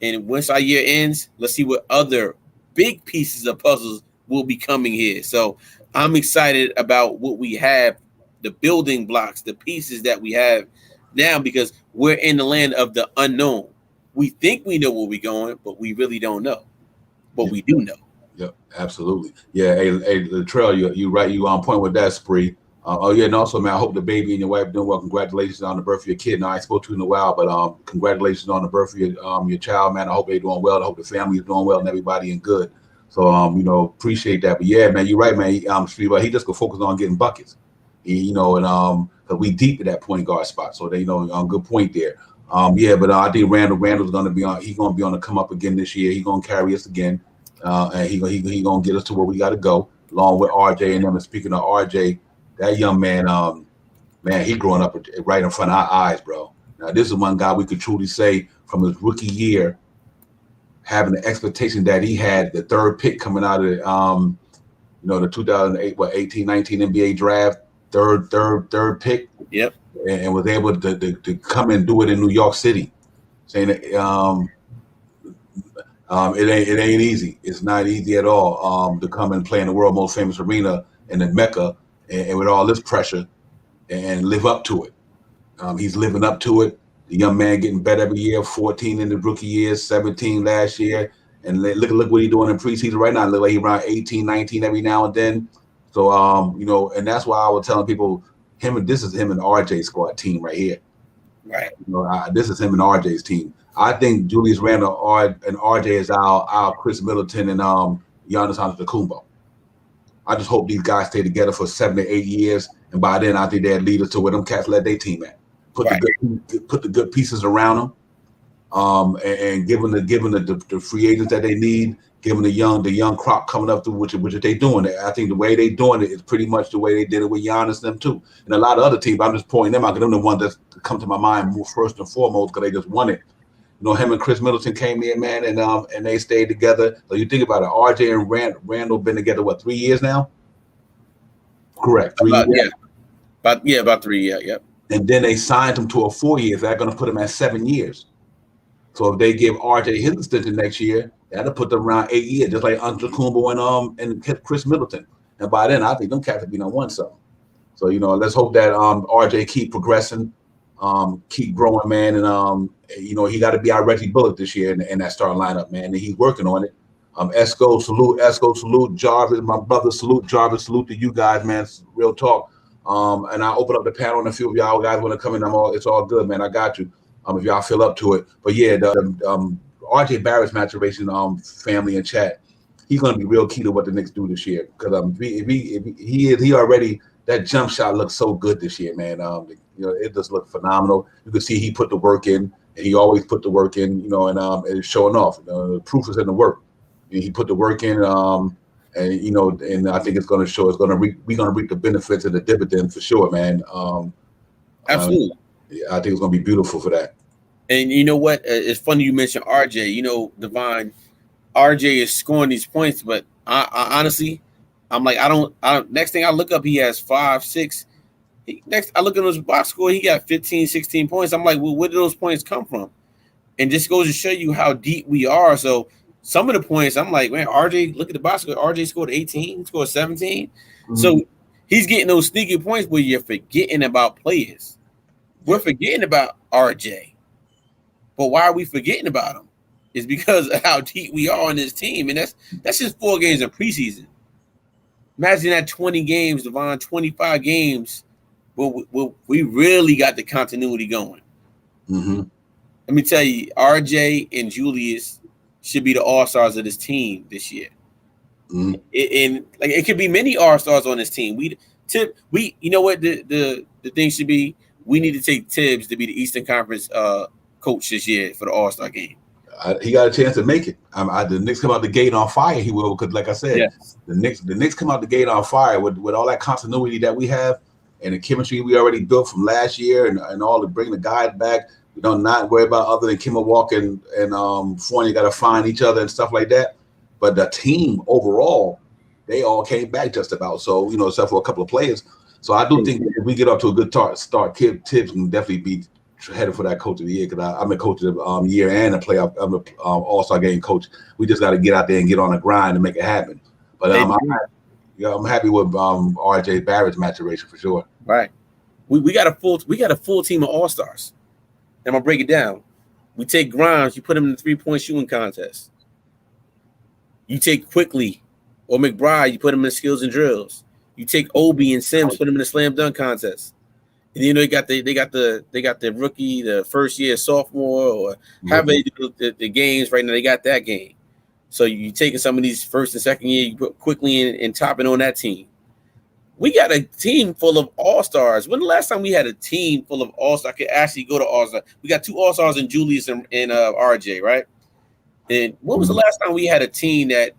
And once our year ends, let's see what other big pieces of puzzles will be coming here. So I'm excited about what we have, the building blocks, the pieces that we have now, because we're in the land of the unknown. we think we know where we're going, but we really don't know. But we do know. Yep, absolutely. Yeah, hey, Latrell, you right. You on point with that, Spree. And also, man, I hope the baby and your wife doing well. Congratulations on the birth of your kid. Now, I spoke to you in a while, but congratulations on the birth of your child, man. I hope they're doing well. I hope the family is doing well and everybody in good. So, appreciate that. But yeah, man, you're right, man. Spree, but he just go focus on getting buckets. Because we deep at that point guard spot. So they good point there. But I think Randle's going to be on. He's going to be on the come up again this year. He's going to carry us again. And he gonna get us to where we got to go, along with RJ and them. And speaking of RJ, that young man, he growing up right in front of our eyes, bro. Now this is one guy we could truly say from his rookie year, having the expectation that he had the third pick coming out of the 2008 18-19 NBA draft, third pick. Yep. And was able to come and do it in New York City, saying that. It ain't easy. It's not easy at all to come and play in the world's most famous arena in the Mecca and with all this pressure and live up to it. He's living up to it. The young man getting better every year, 14 in the rookie year, 17 last year. And look what he's doing in preseason right now. Look like he's around 18, 19 every now and then. So, and that's why I was telling people this is him and RJ squad team right here. Right. This is him and RJ's team. I think Julius Randle and RJ is our Chris Middleton and Giannis Antetokounmpo. I just hope these guys stay together for 7 to 8 years, and by then I think they'll lead us to where them cats let their team at. Put the good pieces around them, and give them the free agents that they need. Give them the young crop coming up through, which they doing. I think the way they doing it is pretty much the way they did it with Giannis and them too, and a lot of other teams. I'm just pointing them out because them the ones that come to my mind first and foremost because they just won it. Him and Chris Middleton came in, man, and they stayed together. So you think about it, RJ and Randle been together, 3 years now? Correct. 3 years? Yeah. About 3 years, yep. And then they signed him to a 4 years. They're going to put him at 7 years. So if they give RJ his extension next year, that'll put them around 8 years, just like Antetokounmpo and Chris Middleton. And by then, I think them cats have been on one something. So, let's hope that RJ keep progressing. Keep growing, man, and he got to be our Reggie Bullock this year in that starting lineup, man. And he's working on it. Esco, salute Jarvis, my brother, salute Jarvis, salute to you guys, man. It's real talk. And I open up the panel, and a few of y'all guys want to come in. It's all good, man. I got you. If y'all feel up to it, but yeah, the RJ Barrett's maturation, family and chat, he's gonna be real key to what the Knicks do this year because he already that jump shot looks so good this year, man. It just looked phenomenal. You can see he put the work in, and he always put the work in, and it's showing off. The proof is in the work. He put the work in, and I think it's going to show. We're going to reap the benefits and the dividends for sure, man. Absolutely. I think it's going to be beautiful for that. And you know what? It's funny you mentioned RJ. Divine, RJ is scoring these points, but I honestly, I'm like, I don't. Next thing I look up, he has 5, 6. Next, I look at his box score. He got 15, 16 points. I'm like, well, where did those points come from? And just goes to show you how deep we are. So some of the points, I'm like, man, RJ, look at the box score. RJ scored 18, scored 17. Mm-hmm. So he's getting those sneaky points, but you're forgetting about players. We're forgetting about RJ. But why are we forgetting about him? It's because of how deep we are on this team. And that's just 4 games in preseason. Imagine that 20 games, Devon, 25 games. We really got the continuity going. Mm-hmm. Let me tell you, RJ and Julius should be the all-stars of this team this year. Mm-hmm. It could be many all-stars on this team. You know what the thing should be? We need to take Tibbs to be the Eastern Conference coach this year for the All-Star game. He got a chance to make it. The Knicks come out the gate on fire. He will, because like I said, yes. the Knicks come out the gate on fire with all that continuity that we have. And the chemistry we already built from last year and all to bring the guys back. We don't not worry about other than Kemba Walker and Fournier got to find each other and stuff like that. But the team overall, they all came back just about. So, except for a couple of players. So I do think if we get up to a good start, Tibbs can definitely be headed for that coach of the year because I'm a coach of the year and a playoff. I'm an all-star game coach. We just got to get out there and get on the grind and make it happen. But I'm happy with RJ Barrett's maturation for sure. Right. We got a full team of all-stars. I'm gonna break it down. We take Grimes, you put him in the 3-point shooting contest. You take Quickly or McBride, you put him in the skills and drills. You take Obi and Sims, put him in the slam dunk contest. And you know they got the rookie, the first year sophomore, or however they do the games right now. They got that game. So you taking some of these first and second year, you put Quickly in and topping on that team. We got a team full of all-stars. When the last time we had a team full of all-stars could actually go to all-star? We got 2 all-stars in Julius and RJ, right? And when was the last time we had a team that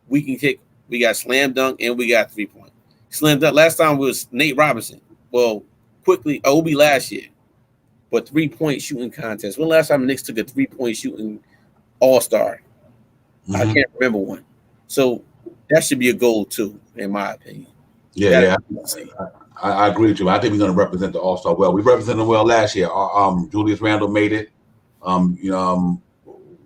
we can kick? We got slam dunk and we got 3-point. Slam dunk. Last time was Nate Robinson. Well, Quickly, Obi last year. But 3-point shooting contest. When the last time the Knicks took a 3-point shooting all-star? I can't remember one. So that should be a goal too, in my opinion. Yeah. I agree with you. I think we're going to represent the All-Star well. We represented them well last year. Julius Randle made it.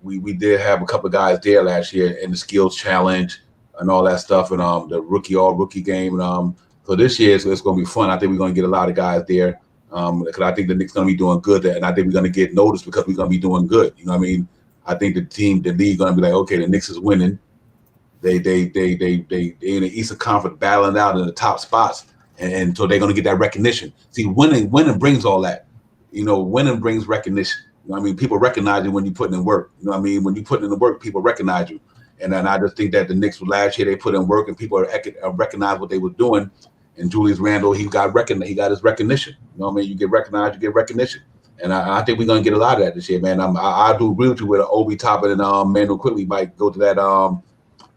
We did have a couple of guys there last year in the skills challenge and all that stuff, and the rookie game. So this year it's going to be fun. I think we're going to get a lot of guys there because I think the Knicks going to be doing good there, and I think we're going to get noticed because we're going to be doing good. You know what I mean? I think the league going to be like, okay, the Knicks is winning. They in the Eastern Conference battling out in the top spots, and so they're going to get that recognition. See, winning brings all that. You know, winning brings recognition. You know what I mean? People recognize you when you're putting in work. You know what I mean? When you put in the work, people recognize you. And then I just think that the Knicks last year, they put in work and people recognize what they were doing. And Julius Randle, he got his recognition. You know what I mean? You get recognized, you get recognition. And I think we're going to get a lot of that this year, man. I do agree with you with Obi Toppin and Manuel Quickly might go to that I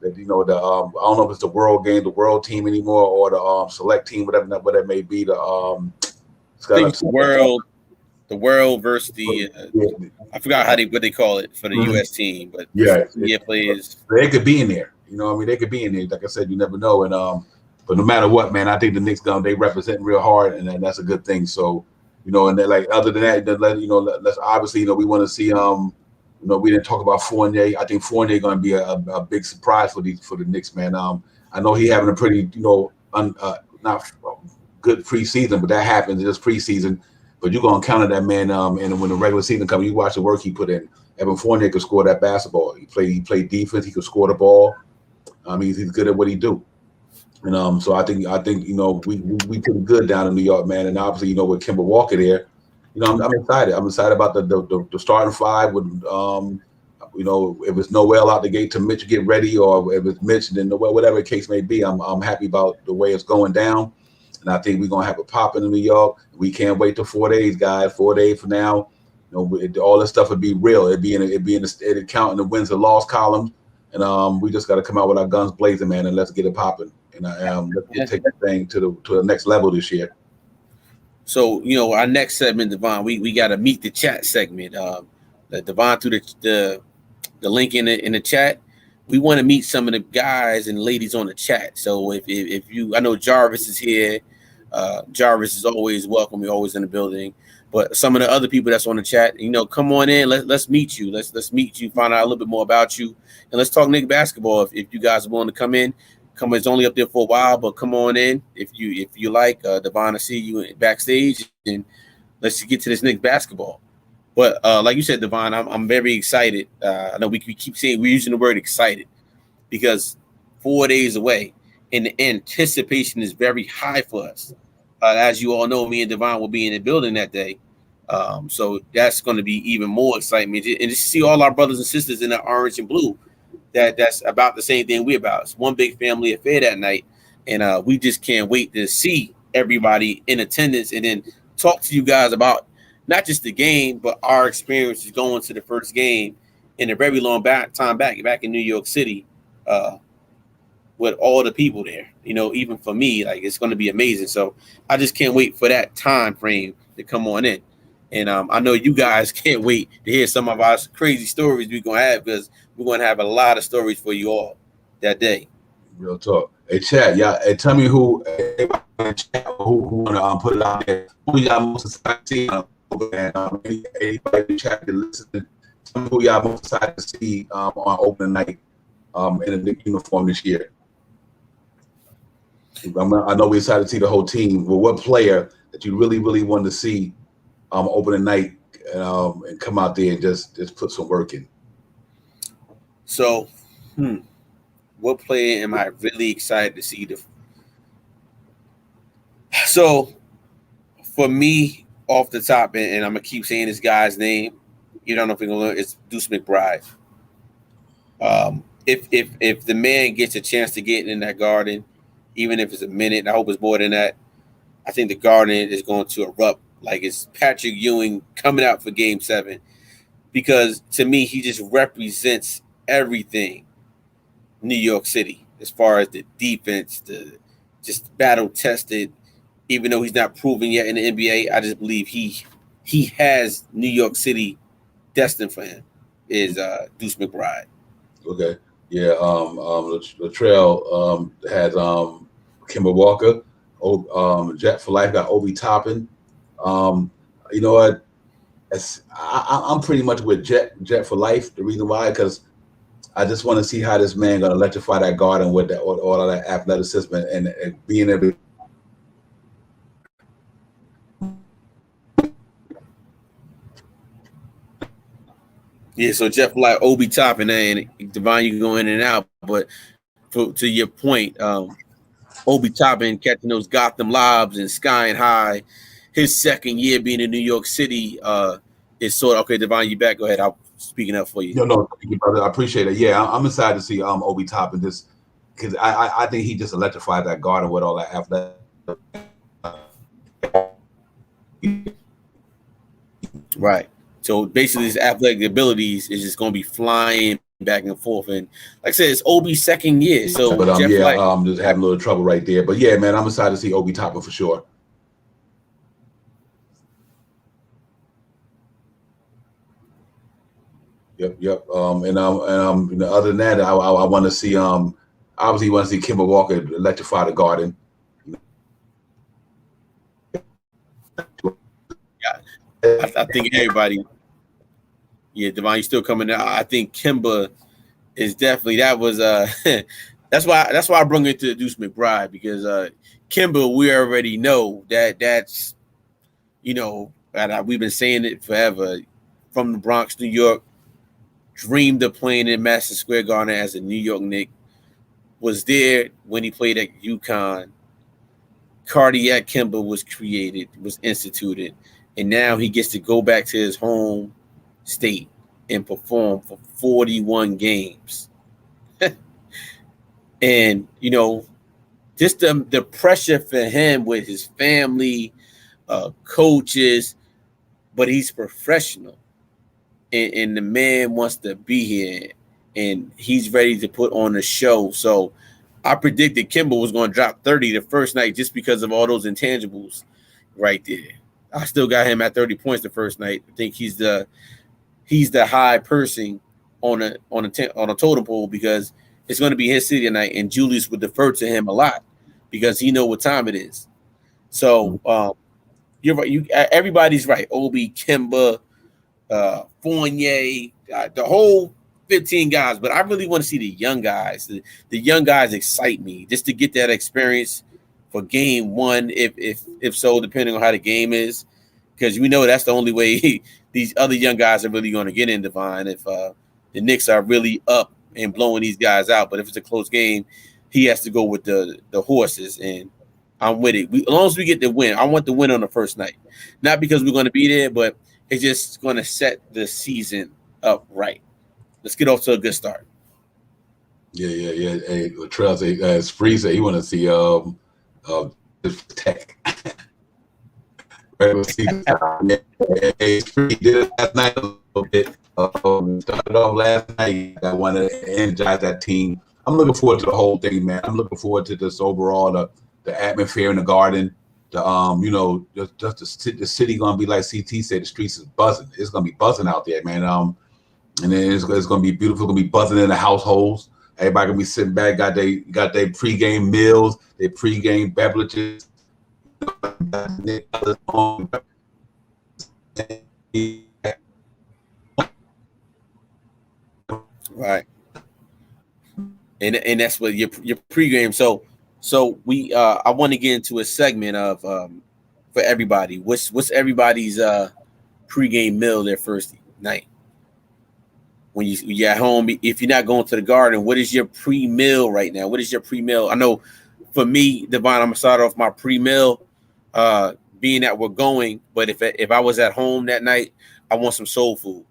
don't know if it's the world game, the world team anymore, or the select team, whatever that may be. The world versus the I forgot what they call it for the U.S. team, but players. They could be in there. You know what I mean? They could be in there. Like I said, you never know. And but no matter what, man, I think the Knicks they represent real hard, and that's a good thing. So, you know, and then like other than that, let's obviously, we want to see we didn't talk about Fournier. I think Fournier going to be a big surprise for the Knicks, man. I know he having a pretty, not good preseason, but that happens. It's preseason. But you're going to counter that man. And when the regular season comes, you watch the work he put in. Evan Fournier could score that basketball. He played defense. He could score the ball. He's good at what he do. And so I think we pretty good down in New York, man. And obviously, with Kemba Walker there. I'm excited. I'm excited about the starting five with, if it's Noel out the gate to Mitch get ready, or if it's Mitch, then Noel, whatever the case may be, I'm happy about the way it's going down. And I think we're going to have a pop in New York. We can't wait till 4 days, guys. 4 days from now, all this stuff would be real. It'd count in the wins and loss columns. And we just got to come out with our guns blazing, man, and let's get it popping. And let's take the thing to the next level this year. So, our next segment, Devon, we got to meet the chat segment. Devon threw the link in the chat. We want to meet some of the guys and ladies on the chat. So if you, I know Jarvis is here. Jarvis is always welcome. We're always in the building. But some of the other people that's on the chat, come on in. Let's meet you. Let's meet you. Find out a little bit more about you, and let's talk Knicks basketball. If you guys are willing to come in. It's only up there for a while, but come on in if you like. Devon, I see you backstage, and let's get to this Knicks basketball. But like you said, Devon, I'm very excited. I know we keep saying we're using the word excited because 4 days away, and the anticipation is very high for us. As you all know, me and Devon will be in the building that day, so that's going to be even more excitement. And just see all our brothers and sisters in the orange and blue. That's about the same thing we're about. It's one big family affair that night, and we just can't wait to see everybody in attendance and then talk to you guys about not just the game, but our experiences going to the first game in a very long time back in New York City with all the people there. Even for me, it's going to be amazing. So I just can't wait for that time frame to come on in. And I know you guys can't wait to hear some of our crazy stories we're going to have, because we're going to have a lot of stories for you all that day. Real talk. Hey, chat, y'all. Hey, tell me who want to put it out there. Who y'all most excited to see? Anybody in the chat that listen, tell me who y'all most excited to see on opening night in a Knicks uniform this year. I know we're excited to see the whole team, but what player that you really, really wanted to see opening night and come out there and just put some work in. So, what player am I really excited to see? So, for me, off the top, and I'm gonna keep saying this guy's name. You don't know if you're gonna learn. It's Deuce McBride. If the man gets a chance to get in that Garden, even if it's a minute, and I hope it's more than that, I think the Garden is going to erupt like it's Patrick Ewing coming out for Game 7, because to me he just represents everything New York City as far as the defense, the just battle tested. Even though he's not proven yet in the NBA, I just believe he has New York City destined for him. Is Deuce McBride. Okay. Yeah. Latrell has Kemba Walker. Jet for Life got Obi Toppin. You know what? I'm pretty much with Jet for Life. The reason why, because I just want to see how this man gonna electrify that Garden with all of that athleticism and being able. Yeah, so Jeff like Obi Toppin, and Devon, you can go in and out, but to your point, Obi Toppin catching those Gotham lobs and skying high. His second year being in New York City is sort of okay. Devon, you back? Go ahead. I'm speaking up for you. No, thank you, brother. I appreciate it. Yeah, I'm excited to see Obi Toppin just because I think he just electrified that Garden with all that athletic. Right. So basically, his athletic abilities is just going to be flying back and forth. And like I said, it's Obi's second year. So, but just having a little trouble right there. But yeah, man, I'm excited to see Obi Toppin for sure. Yep. Other than that, I want to see obviously want to see Kemba Walker electrify the Garden. I think everybody. Yeah, Devon, you still coming out. I think Kemba is definitely that's why I brought it to Deuce McBride, because Kemba, we already know that's and we've been saying it forever, from the Bronx, New York, dreamed of playing in Madison Square Garden as a New York Knick, was there when he played at UConn. Cardiac Kemba was instituted, and now he gets to go back to his home state and perform for 41 games. And just the pressure for him with his family, coaches, but he's professional, and the man wants to be here, and he's ready to put on a show. So I predicted Kemba was going to drop 30 the first night just because of all those intangibles right there. I still got him at 30 points the first night. I think he's the high person on a totem pole, because it's going to be his city tonight, and Julius would defer to him a lot because he know what time it is. So you're right. Everybody's right. Obi, Kemba, Fournier, the whole 15 guys. But I really want to see the young guys. The young guys excite me, just to get that experience for Game 1, if so, depending on how the game is, because we know that's the only way these other young guys are really going to get in, Devon, if the Knicks are really up and blowing these guys out. But if it's a close game, he has to go with the horses, and I'm with it. As long as we get the win, I want the win on the first night. Not because we're going to be there, but it's just going to set the season up right. Let's get off to a good start. Yeah. Hey, Latrell said, Spree said he want to see Tech. Hey, Spree did it last night a little bit. Started off last night. I want to energize that team. I'm looking forward to the whole thing, man. I'm looking forward to this overall, the atmosphere in the Garden. The city gonna be like CT said. The streets is buzzing. It's gonna be buzzing out there, man. And then it's gonna be beautiful. It's gonna be buzzing in the households. Everybody gonna be sitting back. Got their pregame meals, their pregame beverages. Right. And that's what your pregame. So we I want to get into a segment of for everybody. What's everybody's pregame meal their first night. When you're at home, if you're not going to the Garden, what is your pre-meal right now? What is your pre-meal? I know for me, Devon, I'm gonna start off my pre-meal, being that we're going. But if I was at home that night, I want some soul food,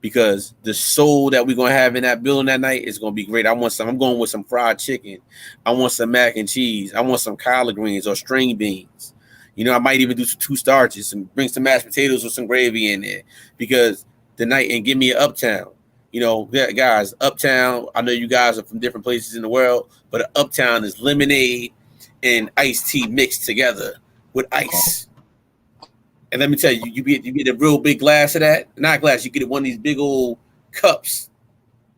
because the soul that we're gonna have in that building that night is gonna be great. I'm going with some fried chicken. I want some mac and cheese. I want some collard greens or string beans. You know, I might even do some 2 starches and bring some mashed potatoes with some gravy in there, because the night, and give me an Uptown. You know, guys, Uptown, I know you guys are from different places in the world, but Uptown is lemonade and iced tea mixed together with ice. And let me tell you, you get a real big glass of that. Not glass, you get one of these big old cups.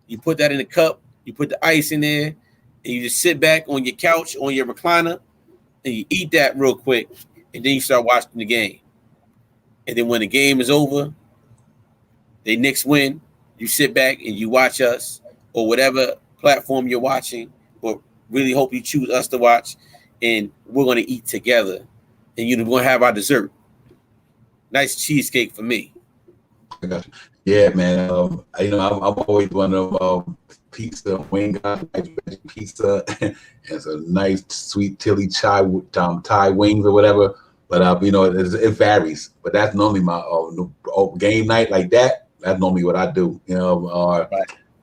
You put that in the cup, you put the ice in there, and you just sit back on your couch, on your recliner, and you eat that real quick, and then you start watching the game. And then when the game is over, the Knicks win, you sit back and you watch us, or whatever platform you're watching, but really hope you choose us to watch, and we're going to eat together, and you're going to have our dessert. Nice cheesecake for me. I got you. Yeah, man. You know, I'm always one of pizza, wing guy, nice pizza, and some nice sweet chili Thai wings or whatever. But you know, it varies. But that's normally my game night like that. That's normally what I do. You know,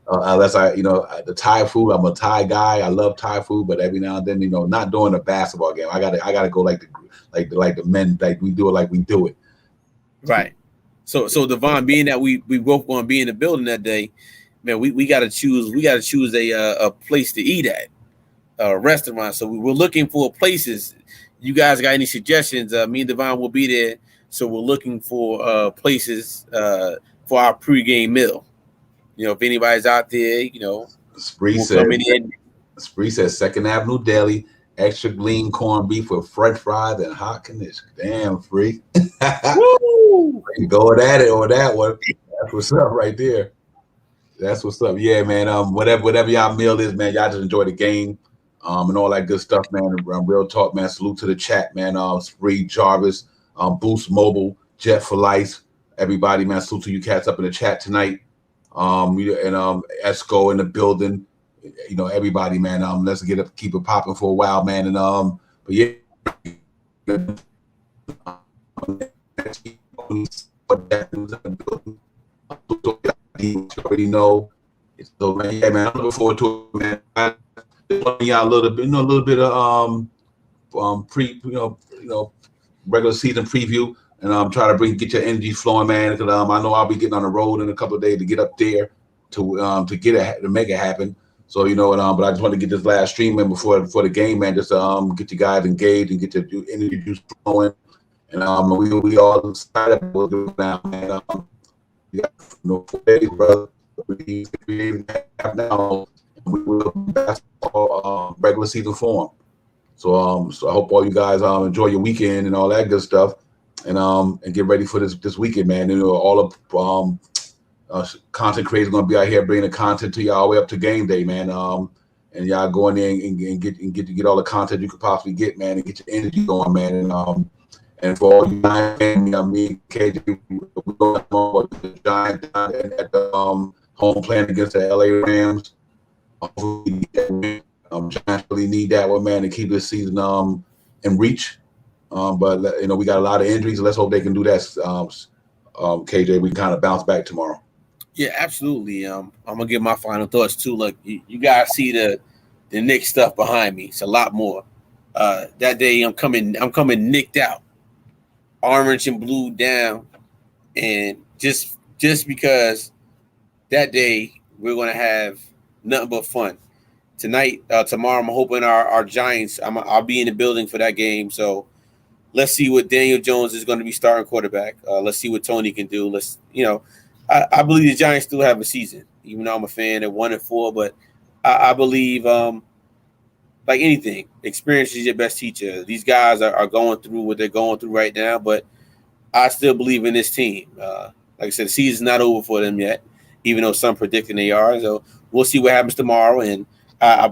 unless the Thai food. I'm a Thai guy. I love Thai food, but every now and then, you know, not during a basketball game. I gotta go like the men, like we do it, like we do it. Right. So Devon, being that we both going to be in the building that day, man, we got to choose a place to eat at, a restaurant. So we're looking for places. You guys got any suggestions? Me and Devon will be there, so we're looking for places for our pregame meal. You know, if anybody's out there, you know, Spree says 2nd Avenue Deli, extra lean corned beef with French fries and hot KNICKS. Damn, Free. Woo! Go at it on that one. That's what's up right there. That's what's up. Yeah, man. Whatever y'all meal is, man, y'all just enjoy the game, and all that good stuff, man. Real talk, man. Salute to the chat, man. Spree, Jarvis, Boost Mobile, Jet for Life, everybody, man. Salute to you cats up in the chat tonight. And Esco in the building. You know, everybody, man. Let's keep it popping for a while, man. And but yeah. You already know. So man, yeah, man, I'm looking forward to it, man. Y'all a little bit of regular season preview, and try to get your energy flowing, man. Because I know I'll be getting on the road in a couple of days to get up there to make it happen. So you know, but I just want to get this last stream in before the game, man. Just get you guys engaged and get your energy juice flowing. And we all excited about it now, man. We got 4 days, brother. We have now, and we will be basketball regular season form. So I hope all you guys enjoy your weekend and all that good stuff, and get ready for this weekend, man. You know, all of content creators gonna be out here bringing the content to y'all all the way up to game day, man. And y'all go in there and get all the content you could possibly get, man, and get your energy going, man. And for all you Giants fans, me, KJ, we're going on the Giants at the home playing against the LA Rams. Hopefully, Giants really need that one, man, to keep this season in reach. But you know, we got a lot of injuries. Let's hope they can do that. KJ, we can kind of bounce back tomorrow. Yeah, absolutely. I'm gonna give my final thoughts too. Look, you guys see the Knicks stuff behind me. It's a lot more. That day, I'm coming nicked out. Orange and blue down, and just because that day we're gonna have nothing but fun. Tomorrow, I'm hoping our Giants. I'll be in the building for that game. So let's see what Daniel Jones is going to be starting quarterback. Let's see what Tony can do. I believe the Giants still have a season, even though I'm a fan at 1-4. But I believe, like anything, experience is your best teacher. These guys are going through what they're going through right now, but I still believe in this team. Like I said, the season's not over for them yet, even though some predicting they are. So we'll see what happens tomorrow. And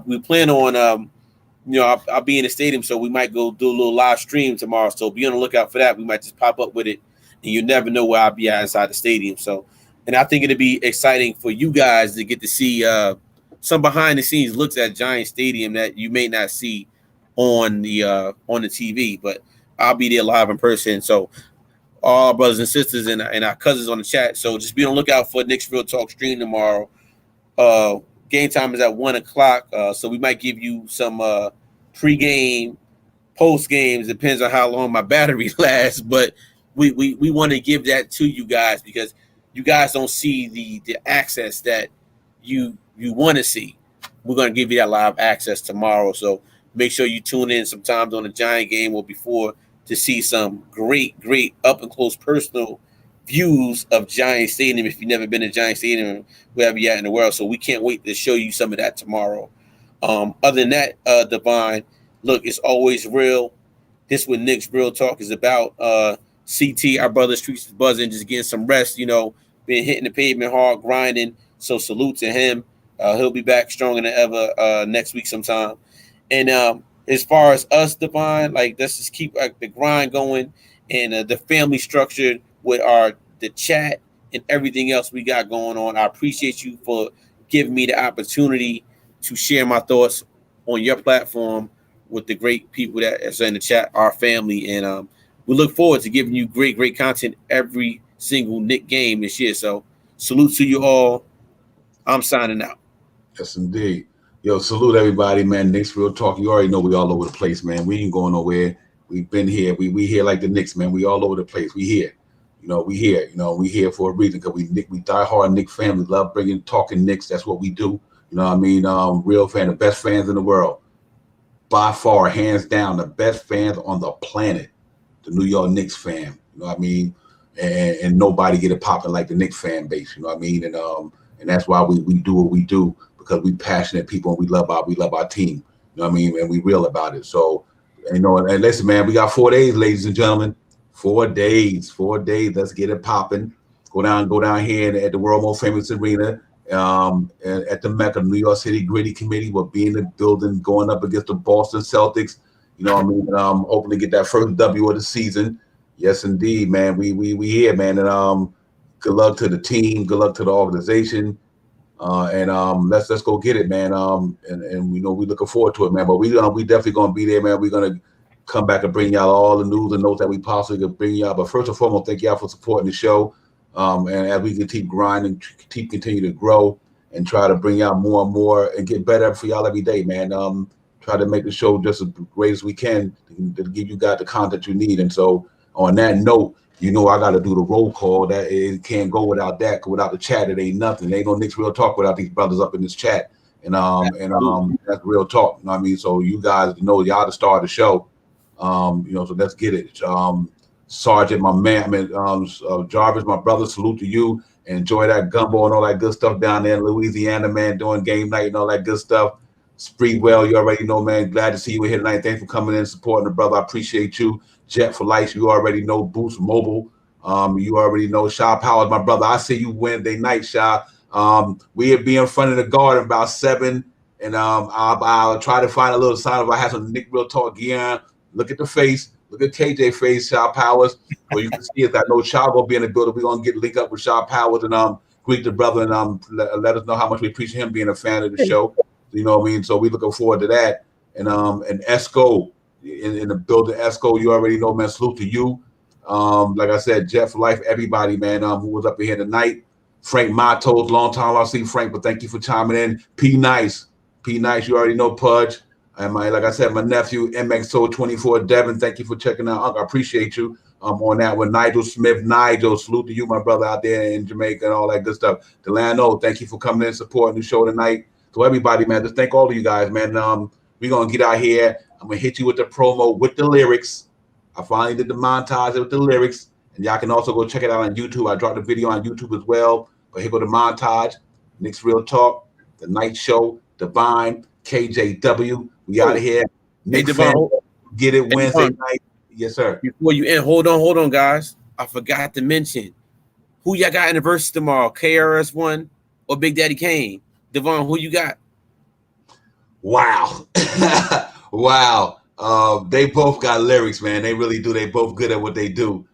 we plan on, I'll be in the stadium, so we might go do a little live stream tomorrow. So be on the lookout for that. We might just pop up with it and you never know where I'll be at inside the stadium. So, and I think it'll be exciting for you guys to get to see some behind the scenes looks at Giant Stadium that you may not see on the TV, but I'll be there live in person. So all our brothers and sisters and our cousins on the chat. So just be on the lookout for Knicks Real Talk stream tomorrow. Game time is at 1:00. So we might give you some pregame, post games. Depends on how long my battery lasts, but we want to give that to you guys because you guys don't see the access that you want to see. We're going to give you that live access tomorrow. So make sure you tune in sometimes on the Giant game or before to see some great up and close personal views of Giant Stadium. If you've never been to Giant Stadium, wherever you're at in the world. So we can't wait to show you some of that tomorrow. Other than that, Divine, look, it's always real. This is what Knicks Real Talk is about. CT, our brother, Streets is buzzing, just getting some rest, been hitting the pavement hard, grinding. So salute to him. He'll be back stronger than ever next week sometime. And as far as us, Divine, like let's just keep the grind going and the family structure with the chat and everything else we got going on. I appreciate you for giving me the opportunity to share my thoughts on your platform with the great people that are in the chat, our family. And we look forward to giving you great content every single Knick game this year. So salute to you all. I'm signing out. Yes, indeed. Yo, salute everybody, man. Knicks Real Talk. You already know we all over the place, man. We ain't going nowhere. We've been here. We here like the Knicks, man. We all over the place. We here. We here. We here for a reason because we die hard Knicks family. Love talking Knicks. That's what we do. You know what I mean? Real fan, the best fans in the world. By far, hands down, the best fans on the planet. The New York Knicks fan. You know what I mean? And nobody get it popping like the Knicks fan base. You know what I mean? And that's why we do what we do. Because we passionate people and we love our team. You know what I mean? And we real about it. So, and listen, man, we got 4 days, ladies and gentlemen. 4 days. Let's get it popping. Go down here at the world most famous arena, at the Mecca, New York City Gritty Committee. We'll be in the building going up against the Boston Celtics. You know what I mean? Hoping to get that first W of the season. Yes, indeed, man. We here, man. And good luck to the team. Good luck to the organization. And let's go get it, man. And we looking forward to it, man. But we definitely gonna be there, man. We're gonna come back and bring y'all all the news and notes that we possibly could bring y'all. But first and foremost, thank y'all for supporting the show. And as we can keep grinding, continue to grow and try to bring y'all more and more and get better for y'all every day, man. Try to make the show just as great as we can to give you guys the content you need. And so on that note, I got to do the roll call. That it can't go without that. Without the chat, it ain't nothing. There ain't no Knicks Real Talk without these brothers up in this chat. And that's real talk. You know what I mean? So you guys y'all the star of the show. So let's get it. Sergeant, my man, Jarvis, my brother, salute to you. Enjoy that gumbo and all that good stuff down there in Louisiana, man, doing game night and all that good stuff. Spreewell, you already know, man. Glad to see you here tonight. Thanks for coming in and supporting the brother. I appreciate you. Jet for Life, you already know. Boost Mobile, you already know. Shaw Powers, my brother. I see you Wednesday night, Shaw. We'll be in front of the garden about 7, and I'll try to find a little sign if I have some Knick Real Talk gear on. Look at the face. Look at KJ face, Shaw Powers. Well, you can see it. I know Shaw will be in the building. We're going to link up with Shaw Powers and greet the brother and let us know how much we appreciate him being a fan of the show. You know what I mean? So we're looking forward to that. And Esco, in the building, Esco, you already know, man. Salute to you. Like I said, Jeff Life, everybody, man, who was up here tonight. Frank Matos, long time I see Frank, but thank you for chiming in. P Nice, you already know Pudge. And like I said, my nephew MXO24 Devin, thank you for checking out. Uncle, I appreciate you on that one. Nigel Smith, salute to you, my brother out there in Jamaica and all that good stuff. Delano, thank you for coming in and supporting the show tonight. So everybody, man, just thank all of you guys, man. We're gonna get out here. I'm gonna hit you with the promo with the lyrics. I finally did the montage with the lyrics, and y'all can also go check it out on YouTube. I dropped the video on YouTube as well. But here go the montage. Knicks Real Talk, the Night Show, Divine, KJW. We out of here. Nick Divine, get it Wednesday night. Yes, sir. Before you end, hold on, guys. I forgot to mention who y'all got in the verse tomorrow. KRS-One or Big Daddy Kane? Devon, who you got? Wow. Wow. They both got lyrics, man. They really do. They both good at what they do.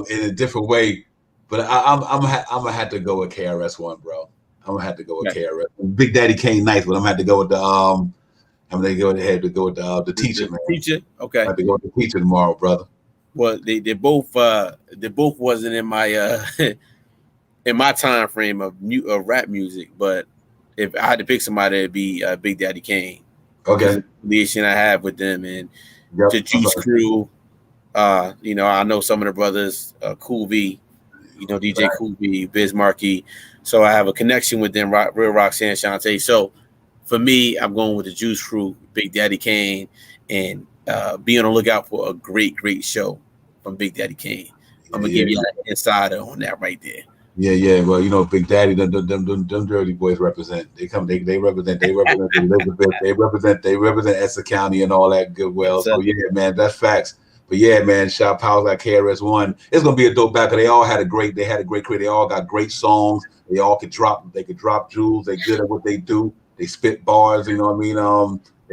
in a different way. But I'm gonna have to go with KRS-One, bro. I'm gonna have to go with KRS. Big Daddy KNICKS, but I'm gonna have to go with the I'm gonna go ahead to go with the teacher, man. Teacher, okay. I have to go with the teacher tomorrow, brother. Well, they both wasn't in my in my time frame of rap music, but if I had to pick somebody, it'd be Big Daddy Kane. Okay. The relation I have with them and the Juice Crew. You know, I know some of the brothers, Cool V, you know, DJ Cool V, Biz Markie. So I have a connection with them, Real Roxanne Shante. So for me, I'm going with the Juice Crew, Big Daddy Kane, and be on the lookout for a great show from Big Daddy Kane. I'm gonna give you an insider on that right there. Yeah. Well, you know, Big Daddy, them dirty boys represent. They represent Elizabeth. They represent Essex County and all that good. Well, so yeah, man, that's facts. But yeah, man, shout out like KRS-One. It's gonna be a dope battle. They had a great career. They all got great songs. They all could drop jewels. They good at what they do. They spit bars. You know what I mean?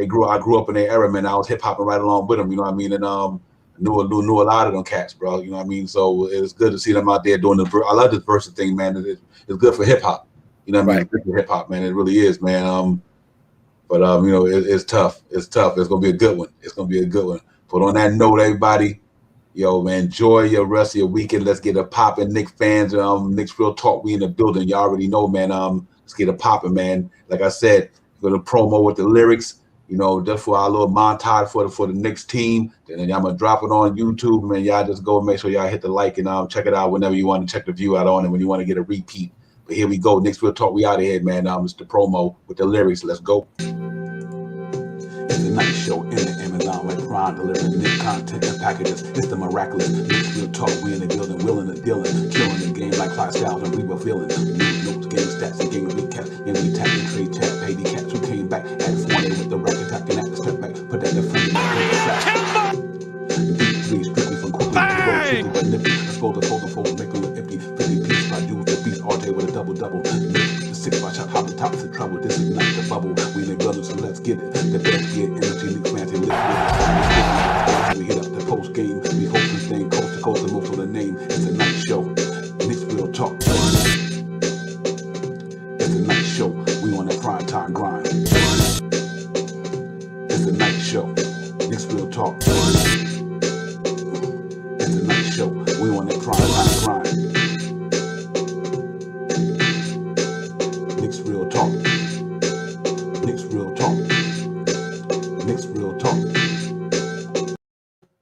I grew up in their era, man. I was hip hopping right along with them. You know what I mean? And knew a lot of them cats, bro. You know what I mean? So it's good to see them out there doing I love this verse thing, man. It's good for hip hop. You know what I mean? It's good for hip hop, man. It really is, man. But you know, it's tough. It's tough. It's gonna be a good one. But on that note, everybody, yo, man, enjoy your rest of your weekend. Let's get it popping. Knicks fans, Knicks Real Talk, we in the building. Y'all already know, man. Let's get it popping, man. Like I said, we're gonna promo with the lyrics. You know, just for our little montage for the Knicks team. And then I'm gonna drop it on YouTube, man. Y'all just go and make sure y'all hit the like and check it out whenever you want to check the view out on it when you want to get a repeat. But here we go. Knicks Real Talk. We out of here, man. It's the promo with the lyrics. Let's go. It's the night show in the Amazon like Prime, delivering new content and packages. It's the miraculous. Knicks Real Talk. We in the building, willing and dealing, killing the game like Clyde Styles and we were feeling. News, notes, game stats, and game recaps. And we tap and trade chat, pay the cats who came back at 20 with the rack attacking at the step back. Put that in front of the deep three, strictly from quickly. Bang! Let's go to fold, make them empty. 50 piece by you, the beast RJ with a double. The 6-by shot, hop the top is trouble. This is not the bubble. We in the building, so let's get it. The best get energy, Knicks fans, and live with it. We hit up the post game.